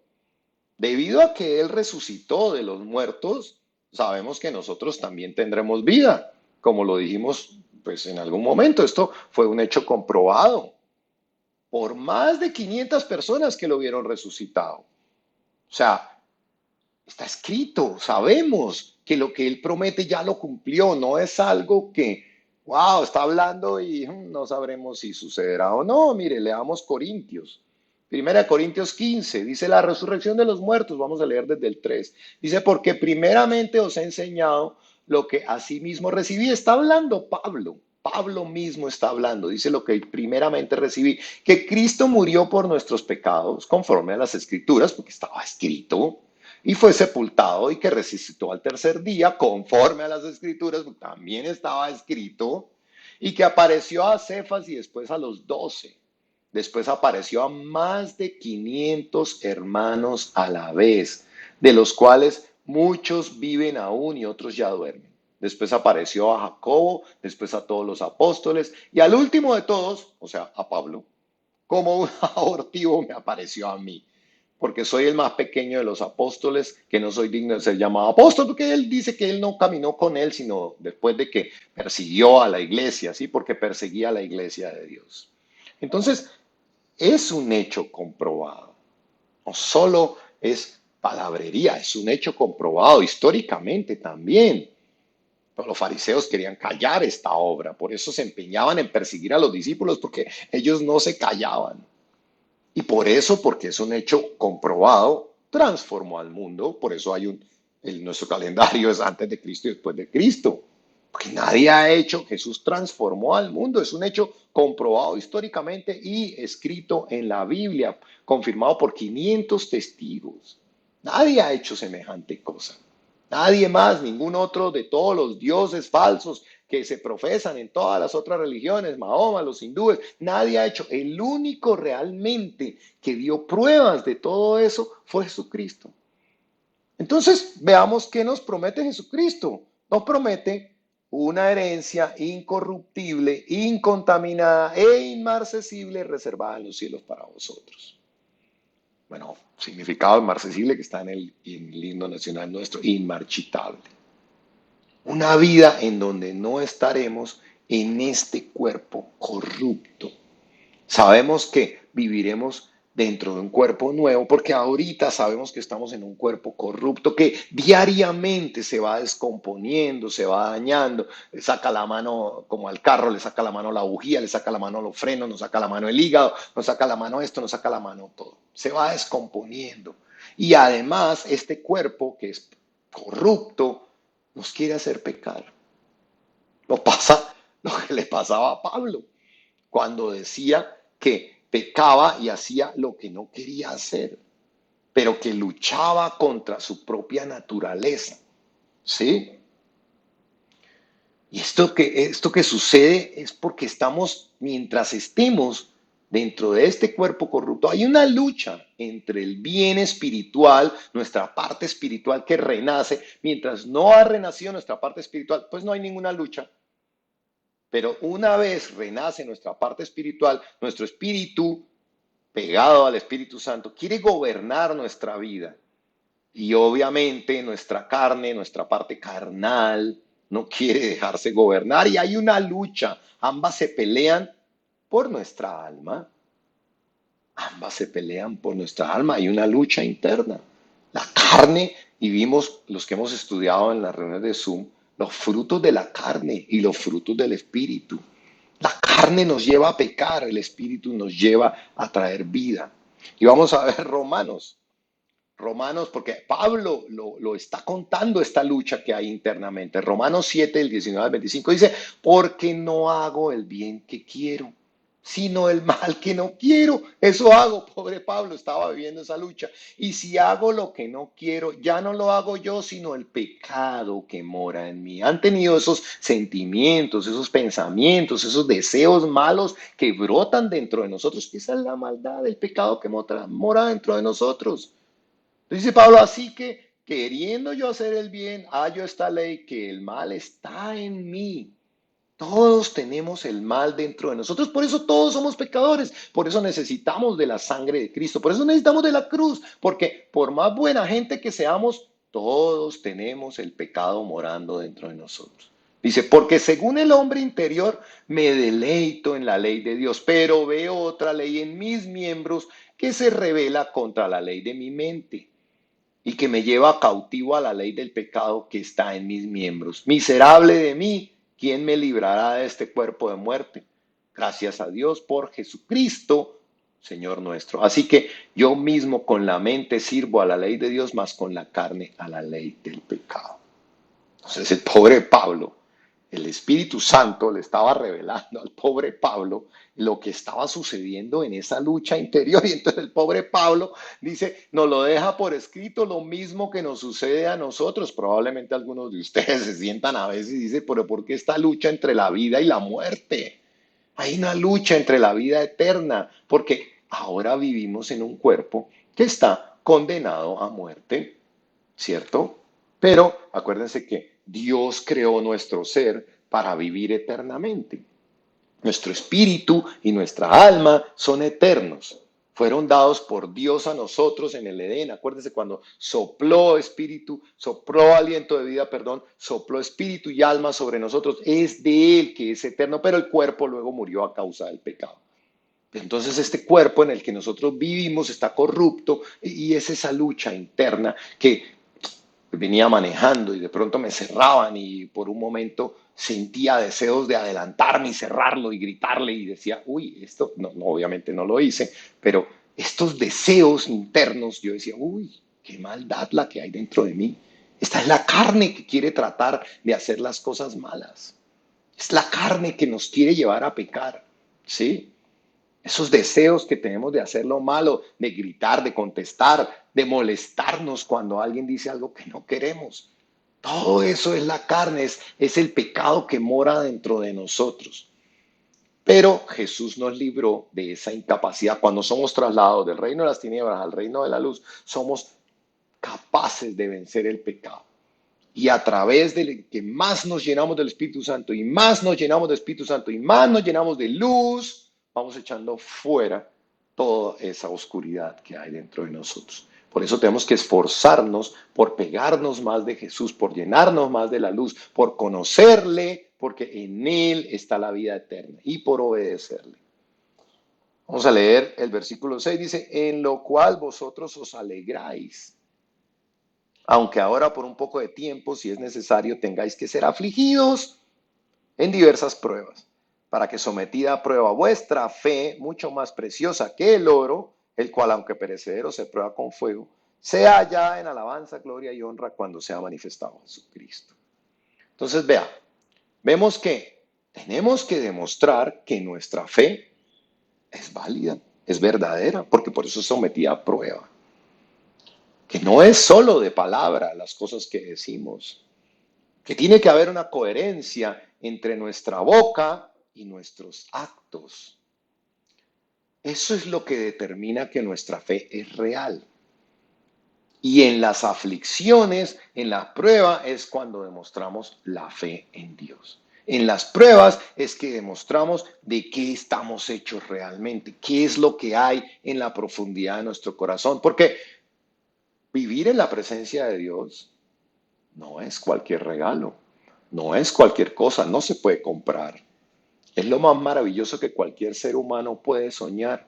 Debido a que Él resucitó de los muertos, sabemos que nosotros también tendremos vida, como lo dijimos pues en algún momento. Esto fue un hecho comprobado por más de 500 personas que lo vieron resucitado. O sea, está escrito, sabemos que lo que Él promete ya lo cumplió, no es algo que Wow, está hablando y no sabremos si sucederá o no. Mire, leamos Corintios. Primera Corintios 15, dice la resurrección de los muertos. Vamos a leer desde el 3. Dice, porque primeramente os he enseñado lo que asimismo recibí. Está hablando Pablo. Pablo mismo está hablando. Dice lo que primeramente recibí. Que Cristo murió por nuestros pecados, conforme a las escrituras, porque estaba escrito. Y fue sepultado y que resucitó al tercer día, conforme a las escrituras, también estaba escrito, y que apareció a Cefas y después a los 12. Después apareció a más de 500 hermanos a la vez, de los cuales muchos viven aún y otros ya duermen. Después apareció a Jacobo, después a todos los apóstoles y al último de todos, o sea, a Pablo, como un abortivo me apareció a mí, porque soy el más pequeño de los apóstoles, que no soy digno de ser llamado apóstol, porque él dice que él no caminó con él, sino después de que persiguió a la iglesia, ¿sí? Porque perseguía a la iglesia de Dios. Entonces, es un hecho comprobado, no solo es palabrería, es un hecho comprobado históricamente también. Pero los fariseos querían callar esta obra, por eso se empeñaban en perseguir a los discípulos, porque ellos no se callaban. Y por eso, porque es un hecho comprobado, transformó al mundo. Por eso nuestro calendario es antes de Cristo y después de Cristo. Porque nadie ha hecho, Jesús transformó al mundo. Es un hecho comprobado históricamente y escrito en la Biblia, confirmado por 500 testigos. Nadie ha hecho semejante cosa. Nadie más, ningún otro de todos los dioses falsos que se profesan en todas las otras religiones, Mahoma, los hindúes, nadie ha hecho. El único realmente que dio pruebas de todo eso fue Jesucristo. Entonces, veamos qué nos promete Jesucristo. Nos promete una herencia incorruptible, incontaminada e inmarcesible reservada en los cielos para vosotros. Bueno, significado inmarcesible que está en el himno nacional nuestro, inmarchitable. Una vida en donde no estaremos en este cuerpo corrupto. Sabemos que viviremos dentro de un cuerpo nuevo, porque ahorita sabemos que estamos en un cuerpo corrupto que diariamente se va descomponiendo, se va dañando, le saca la mano como al carro, le saca la mano la bujía, le saca la mano los frenos, nos saca la mano el hígado, nos saca la mano esto, nos saca la mano todo. Se va descomponiendo. Y además este cuerpo que es corrupto nos quiere hacer pecar. Lo pasa lo que le pasaba a Pablo cuando decía que pecaba y hacía lo que no quería hacer, pero que luchaba contra su propia naturaleza. ¿Sí? Y esto que sucede es porque estamos, mientras estemos dentro de este cuerpo corrupto, hay una lucha entre el bien espiritual, nuestra parte espiritual que renace, mientras no ha renacido nuestra parte espiritual, pues no hay ninguna lucha. Pero una vez renace nuestra parte espiritual, nuestro espíritu pegado al Espíritu Santo, quiere gobernar nuestra vida. Y obviamente nuestra carne, nuestra parte carnal, no quiere dejarse gobernar y hay una lucha. Ambas se pelean por nuestra alma. Ambas se pelean por nuestra alma. Hay una lucha interna. La carne, y vimos los que hemos estudiado en las reuniones de Zoom, los frutos de la carne y los frutos del Espíritu. La carne nos lleva a pecar, el Espíritu nos lleva a traer vida. Y vamos a ver Romanos. Romanos, porque Pablo lo está contando esta lucha que hay internamente. Romanos 7, el 19 al 25 dice, porque no hago el bien que quiero, sino el mal que no quiero. Eso hago, pobre Pablo, estaba viviendo esa lucha. Y si hago lo que no quiero, ya no lo hago yo, sino el pecado que mora en mí. Han tenido esos sentimientos, esos pensamientos, esos deseos malos que brotan dentro de nosotros. Esa es la maldad, el pecado que mora dentro de nosotros. Dice Pablo, así que queriendo yo hacer el bien, hallo esta ley que el mal está en mí. Todos tenemos el mal dentro de nosotros, por eso todos somos pecadores, por eso necesitamos de la sangre de Cristo, por eso necesitamos de la cruz, porque por más buena gente que seamos, todos tenemos el pecado morando dentro de nosotros. Dice, porque según el hombre interior me deleito en la ley de Dios, pero veo otra ley en mis miembros que se revela contra la ley de mi mente y que me lleva cautivo a la ley del pecado que está en mis miembros. Miserable de mí, ¿Quién me librará de este cuerpo de muerte? Gracias a Dios por Jesucristo, Señor nuestro. Así que yo mismo con la mente sirvo a la ley de Dios, más con la carne a la ley del pecado. Entonces el pobre Pablo, el Espíritu Santo le estaba revelando al pobre Pablo lo que estaba sucediendo en esa lucha interior. Y entonces el pobre Pablo dice, nos lo deja por escrito lo mismo que nos sucede a nosotros. Probablemente algunos de ustedes se sientan a veces y dicen, pero ¿por qué esta lucha entre la vida y la muerte? Hay una lucha entre la vida eterna, porque ahora vivimos en un cuerpo que está condenado a muerte, ¿cierto? Pero acuérdense que Dios creó nuestro ser para vivir eternamente. Nuestro espíritu y nuestra alma son eternos. Fueron dados por Dios a nosotros en el Edén. Acuérdense cuando sopló aliento de vida, perdón, sopló espíritu y alma sobre nosotros. Es de Él que es eterno, pero el cuerpo luego murió a causa del pecado. Entonces este cuerpo en el que nosotros vivimos está corrupto y es esa lucha interna que venía manejando y de pronto me cerraban y por un momento sentía deseos de adelantarme y cerrarlo y gritarle y decía, uy, esto, no, no, obviamente no lo hice, pero estos deseos internos, yo decía, uy, qué maldad la que hay dentro de mí. Esta es la carne que quiere tratar de hacer las cosas malas. Es la carne que nos quiere llevar a pecar, ¿sí? Esos deseos que tenemos de hacer lo malo, de gritar, de contestar, de molestarnos cuando alguien dice algo que no queremos. Todo eso es la carne, es el pecado que mora dentro de nosotros. Pero Jesús nos libró de esa incapacidad. Cuando somos trasladados del reino de las tinieblas al reino de la luz, somos capaces de vencer el pecado. Y a través de que más nos llenamos del Espíritu Santo y más nos llenamos del Espíritu Santo y más nos llenamos de luz, vamos echando fuera toda esa oscuridad que hay dentro de nosotros. Por eso tenemos que esforzarnos por pegarnos más de Jesús, por llenarnos más de la luz, por conocerle, porque en Él está la vida eterna y por obedecerle. Vamos a leer el versículo 6, dice, en lo cual vosotros os alegráis, aunque ahora por un poco de tiempo, si es necesario, tengáis que ser afligidos en diversas pruebas, para que sometida a prueba vuestra fe, mucho más preciosa que el oro, el cual aunque perecedero se prueba con fuego, sea hallada en alabanza, gloria y honra cuando sea manifestado Jesucristo. Entonces vemos que tenemos que demostrar que nuestra fe es válida, es verdadera, porque por eso es sometida a prueba. Que no es solo de palabra las cosas que decimos, que tiene que haber una coherencia entre nuestra boca y nuestros actos. Eso es lo que determina que nuestra fe es real. Y en las aflicciones, en la prueba, es cuando demostramos la fe en Dios. En las pruebas es que demostramos de qué estamos hechos realmente, qué es lo que hay en la profundidad de nuestro corazón. Porque vivir en la presencia de Dios no es cualquier regalo, no es cualquier cosa, no se puede comprar. Es lo más maravilloso que cualquier ser humano puede soñar.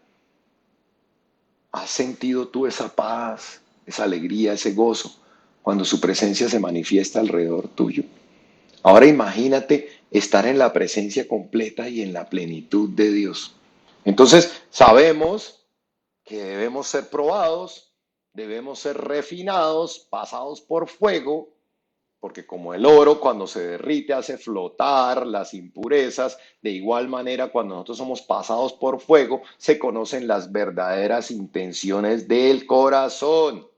¿Has sentido tú esa paz, esa alegría, ese gozo cuando su presencia se manifiesta alrededor tuyo? Ahora imagínate estar en la presencia completa y en la plenitud de Dios. Entonces sabemos que debemos ser probados, debemos ser refinados, pasados por fuego, porque como el oro cuando se derrite hace flotar las impurezas, de igual manera cuando nosotros somos pasados por fuego, se conocen las verdaderas intenciones del corazón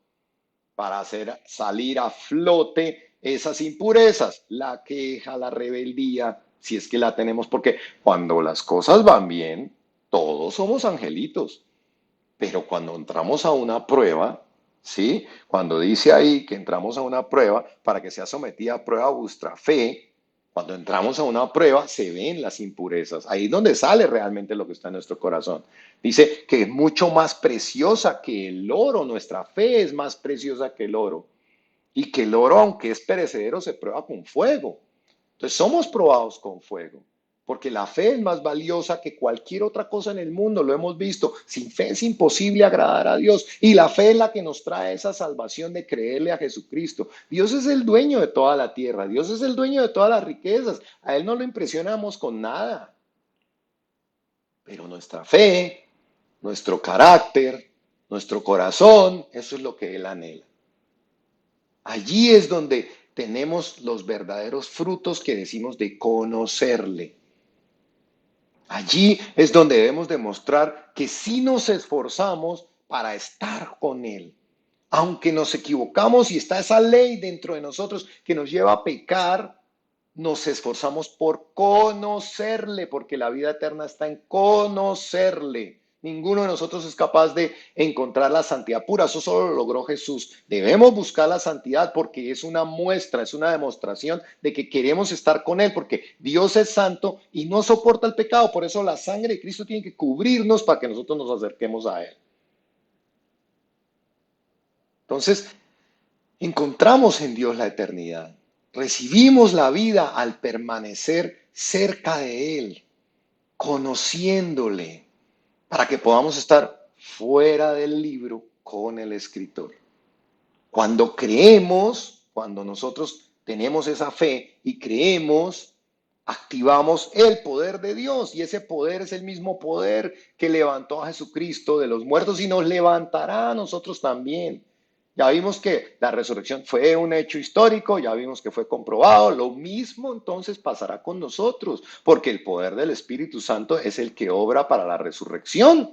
para hacer salir a flote esas impurezas, la queja, la rebeldía, si es que la tenemos, porque cuando las cosas van bien, todos somos angelitos. Pero cuando entramos a una prueba, ¿sí? Cuando dice ahí que entramos a una prueba, para que sea sometida a prueba vuestra fe, cuando entramos a una prueba se ven las impurezas. Ahí es donde sale realmente lo que está en nuestro corazón. Dice que es mucho más preciosa que el oro, nuestra fe es más preciosa que el oro. Y que el oro, aunque es perecedero, se prueba con fuego. Entonces somos probados con fuego. porque la fe es más valiosa que cualquier otra cosa en el mundo, lo hemos visto. Sin fe es imposible agradar a Dios y la fe es la que nos trae esa salvación de creerle a Jesucristo. Dios es el dueño de toda la tierra, Dios es el dueño de todas las riquezas, a Él no lo impresionamos con nada, pero nuestra fe, nuestro carácter, nuestro corazón, eso es lo que Él anhela. Allí es donde tenemos los verdaderos frutos que decimos de conocerle. Allí es donde debemos demostrar que sí nos esforzamos para estar con Él. Aunque nos equivocamos y está esa ley dentro de nosotros que nos lleva a pecar, nos esforzamos por conocerle, porque la vida eterna está en conocerle. Ninguno de nosotros es capaz de encontrar la santidad pura, eso solo lo logró Jesús. Debemos buscar la santidad porque es una muestra, es una demostración de que queremos estar con Él, porque Dios es santo y no soporta el pecado, por eso la sangre de Cristo tiene que cubrirnos para que nosotros nos acerquemos a Él. Entonces, encontramos en Dios la eternidad. Recibimos la vida al permanecer cerca de Él, conociéndole, para que podamos estar fuera del libro con el escritor. Cuando creemos, cuando nosotros tenemos esa fe y creemos, activamos el poder de Dios y ese poder es el mismo poder que levantó a Jesucristo de los muertos y nos levantará a nosotros también. Ya vimos que la resurrección fue un hecho histórico, ya vimos que fue comprobado, lo mismo entonces pasará con nosotros, porque el poder del Espíritu Santo es el que obra para la resurrección.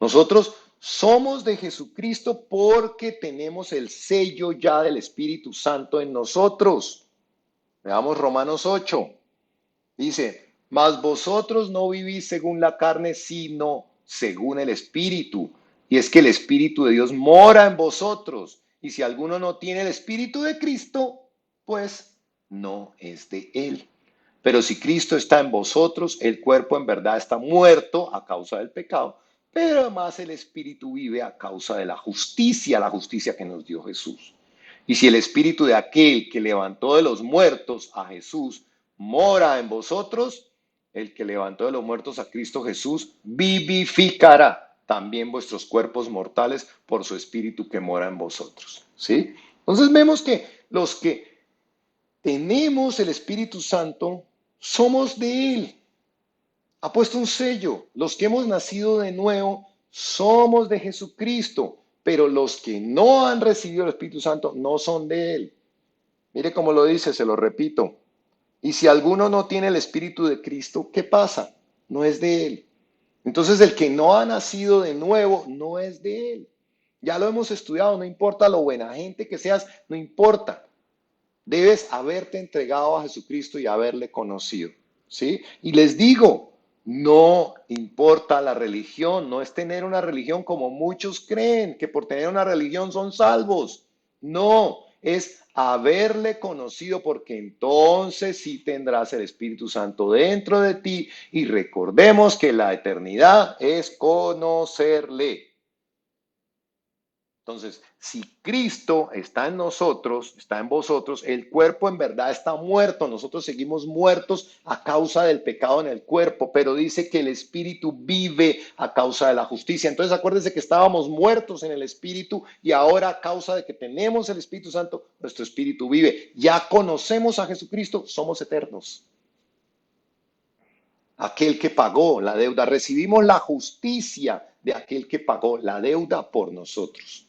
Nosotros somos de Jesucristo porque tenemos el sello ya del Espíritu Santo en nosotros. Veamos Romanos 8. Dice, mas vosotros no vivís según la carne, sino según el Espíritu. Y es que el Espíritu de Dios mora en vosotros. Y si alguno no tiene el Espíritu de Cristo, pues no es de él. Pero si Cristo está en vosotros, el cuerpo en verdad está muerto a causa del pecado, pero además el Espíritu vive a causa de la justicia que nos dio Jesús. Y si el Espíritu de aquel que levantó de los muertos a Jesús mora en vosotros, el que levantó de los muertos a Cristo Jesús vivificará también vuestros cuerpos mortales por su Espíritu que mora en vosotros. ¿Sí? Entonces vemos que los que tenemos el Espíritu Santo somos de Él. Ha puesto un sello. Los que hemos nacido de nuevo somos de Jesucristo, pero los que no han recibido el Espíritu Santo no son de Él. Mire cómo lo dice, se lo repito. Y si alguno no tiene el Espíritu de Cristo, ¿qué pasa? No es de Él. Entonces el que no ha nacido de nuevo no es de Él. Ya lo hemos estudiado, no importa lo buena gente que seas, no importa. Debes haberte entregado a Jesucristo y haberle conocido, ¿sí? Y les digo, no importa la religión, no es tener una religión como muchos creen, que por tener una religión son salvos. No, es haberle conocido porque entonces sí tendrás el Espíritu Santo dentro de ti y recordemos que la eternidad es conocerle. Entonces, si Cristo está en nosotros, está en vosotros, el cuerpo en verdad está muerto. Nosotros seguimos muertos a causa del pecado en el cuerpo, pero dice que el espíritu vive a causa de la justicia. Entonces, acuérdense que estábamos muertos en el espíritu y ahora a causa de que tenemos el Espíritu Santo, nuestro espíritu vive. Ya conocemos a Jesucristo, somos eternos. Aquel que pagó la deuda, recibimos la justicia de aquel que pagó la deuda por nosotros.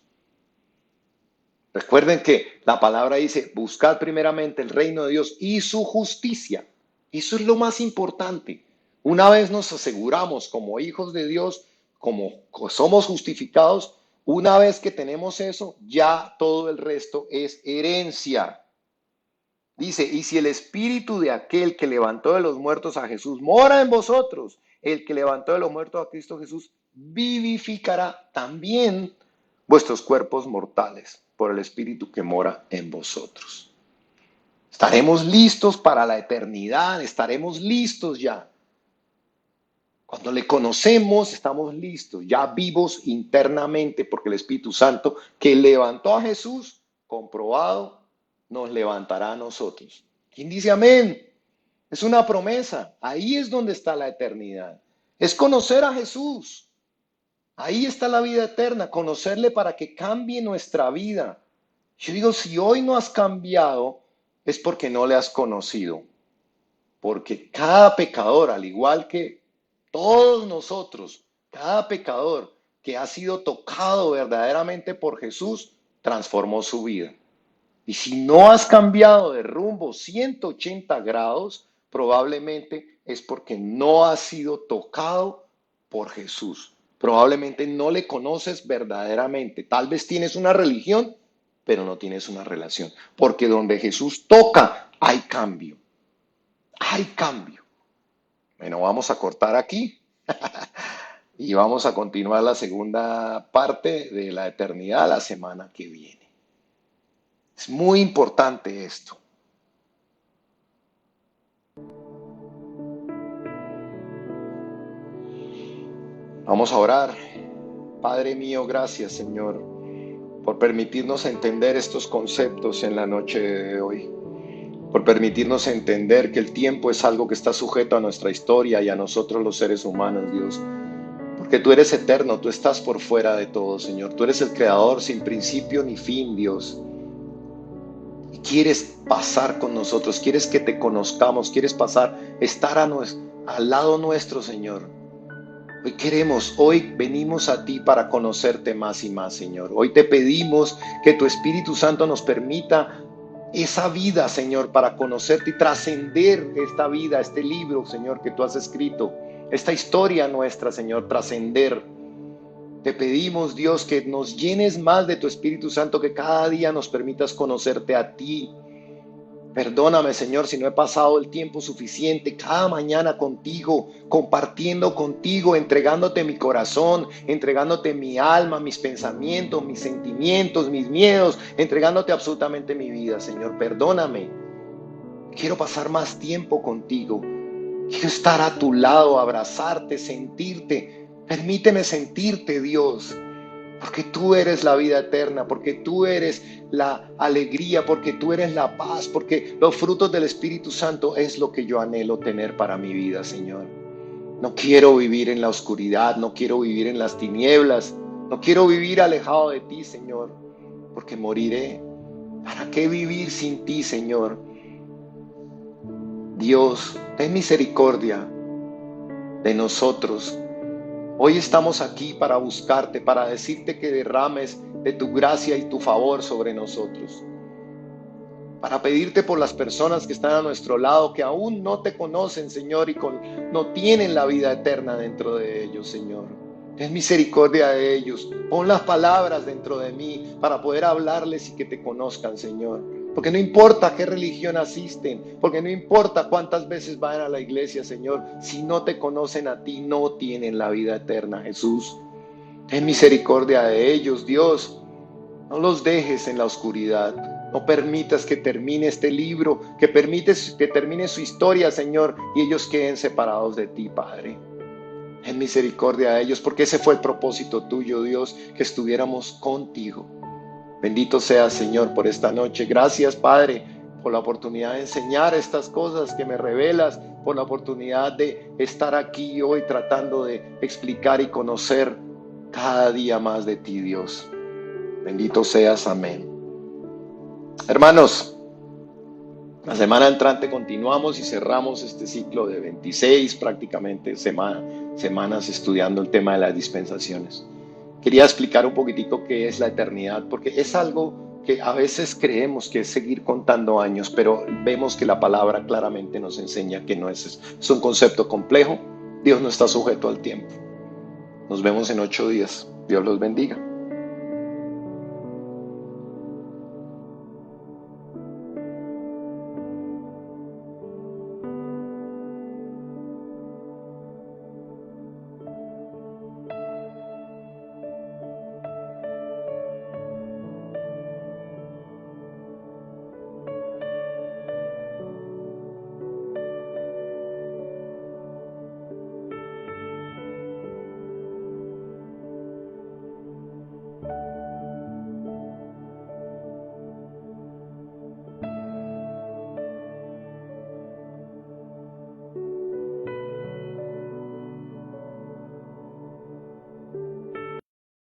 Recuerden que la palabra dice, buscad primeramente el reino de Dios y su justicia. Eso es lo más importante. Una vez nos aseguramos como hijos de Dios, como somos justificados, una vez que tenemos eso, ya todo el resto es herencia. Dice, y si el espíritu de aquel que levantó de los muertos a Jesús mora en vosotros, el que levantó de los muertos a Cristo Jesús vivificará también vuestros cuerpos mortales por el espíritu que mora en vosotros. Estaremos listos para la eternidad, estaremos listos ya. Cuando le conocemos, estamos listos, ya vivos internamente, porque el Espíritu Santo que levantó a Jesús, comprobado, nos levantará a nosotros. ¿Quién dice amén? Es una promesa. Ahí es donde está la eternidad. Es conocer a Jesús. Ahí está la vida eterna, conocerle para que cambie nuestra vida. Yo digo, si hoy no has cambiado, es porque no le has conocido. Porque cada pecador, al igual que todos nosotros, cada pecador que ha sido tocado verdaderamente por Jesús, transformó su vida. Y si no has cambiado de rumbo 180 grados, probablemente es porque no has sido tocado por Jesús. Probablemente no le conoces verdaderamente. Tal vez tienes una religión, pero no tienes una relación. Porque donde Jesús toca, hay cambio. Hay cambio. Bueno, vamos a cortar aquí y vamos a continuar la segunda parte de la eternidad la semana que viene. Es muy importante esto. Vamos a orar. Padre mío, gracias, Señor, por permitirnos entender estos conceptos en la noche de hoy, por permitirnos entender que el tiempo es algo que está sujeto a nuestra historia y a nosotros los seres humanos, Dios, porque tú eres eterno, tú estás por fuera de todo, Señor, tú eres el creador sin principio ni fin, Dios, y quieres pasar con nosotros, quieres que te conozcamos, quieres pasar, estar al lado nuestro, Señor. Hoy venimos a ti para conocerte más y más, Señor. Hoy te pedimos que tu Espíritu Santo nos permita esa vida, Señor, para conocerte y trascender esta vida, este libro, Señor, que tú has escrito, esta historia nuestra, Señor, trascender. Te pedimos, Dios, que nos llenes más de tu Espíritu Santo, que cada día nos permitas conocerte a ti. Perdóname, Señor, si no he pasado el tiempo suficiente cada mañana contigo, compartiendo contigo, entregándote mi corazón, entregándote mi alma, mis pensamientos, mis sentimientos, mis miedos, entregándote absolutamente mi vida, Señor. Perdóname. Quiero pasar más tiempo contigo. Quiero estar a tu lado, abrazarte, sentirte. Permíteme sentirte, Dios. Porque tú eres la vida eterna, porque tú eres la alegría, porque tú eres la paz, porque los frutos del Espíritu Santo es lo que yo anhelo tener para mi vida, Señor. No quiero vivir en la oscuridad, no quiero vivir en las tinieblas, no quiero vivir alejado de ti, Señor, porque moriré. ¿Para qué vivir sin ti, Señor? Dios, ten misericordia de nosotros. Hoy estamos aquí para buscarte, para decirte que derrames de tu gracia y tu favor sobre nosotros. Para pedirte por las personas que están a nuestro lado, que aún no te conocen, Señor, y no tienen la vida eterna dentro de ellos, Señor. Ten misericordia de ellos. Pon las palabras dentro de mí para poder hablarles y que te conozcan, Señor. Porque no importa qué religión asisten, porque no importa cuántas veces vayan a la iglesia, Señor, si no te conocen a ti, no tienen la vida eterna, Jesús. Ten misericordia de ellos, Dios. No los dejes en la oscuridad. No permitas que termine este libro, que permites que termine su historia, Señor, y ellos queden separados de ti, Padre. Ten misericordia de ellos, porque ese fue el propósito tuyo, Dios, que estuviéramos contigo. Bendito seas, Señor, por esta noche. Gracias, Padre, por la oportunidad de enseñar estas cosas que me revelas, por la oportunidad de estar aquí hoy tratando de explicar y conocer cada día más de ti, Dios. Bendito seas, amén. Hermanos, la semana entrante continuamos y cerramos este ciclo de 26 prácticamente semanas estudiando el tema de las dispensaciones. Quería explicar un poquitico qué es la eternidad, porque es algo que a veces creemos que es seguir contando años, pero vemos que la palabra claramente nos enseña que no es un concepto complejo. Dios no está sujeto al tiempo. Nos vemos en 8 días. Dios los bendiga.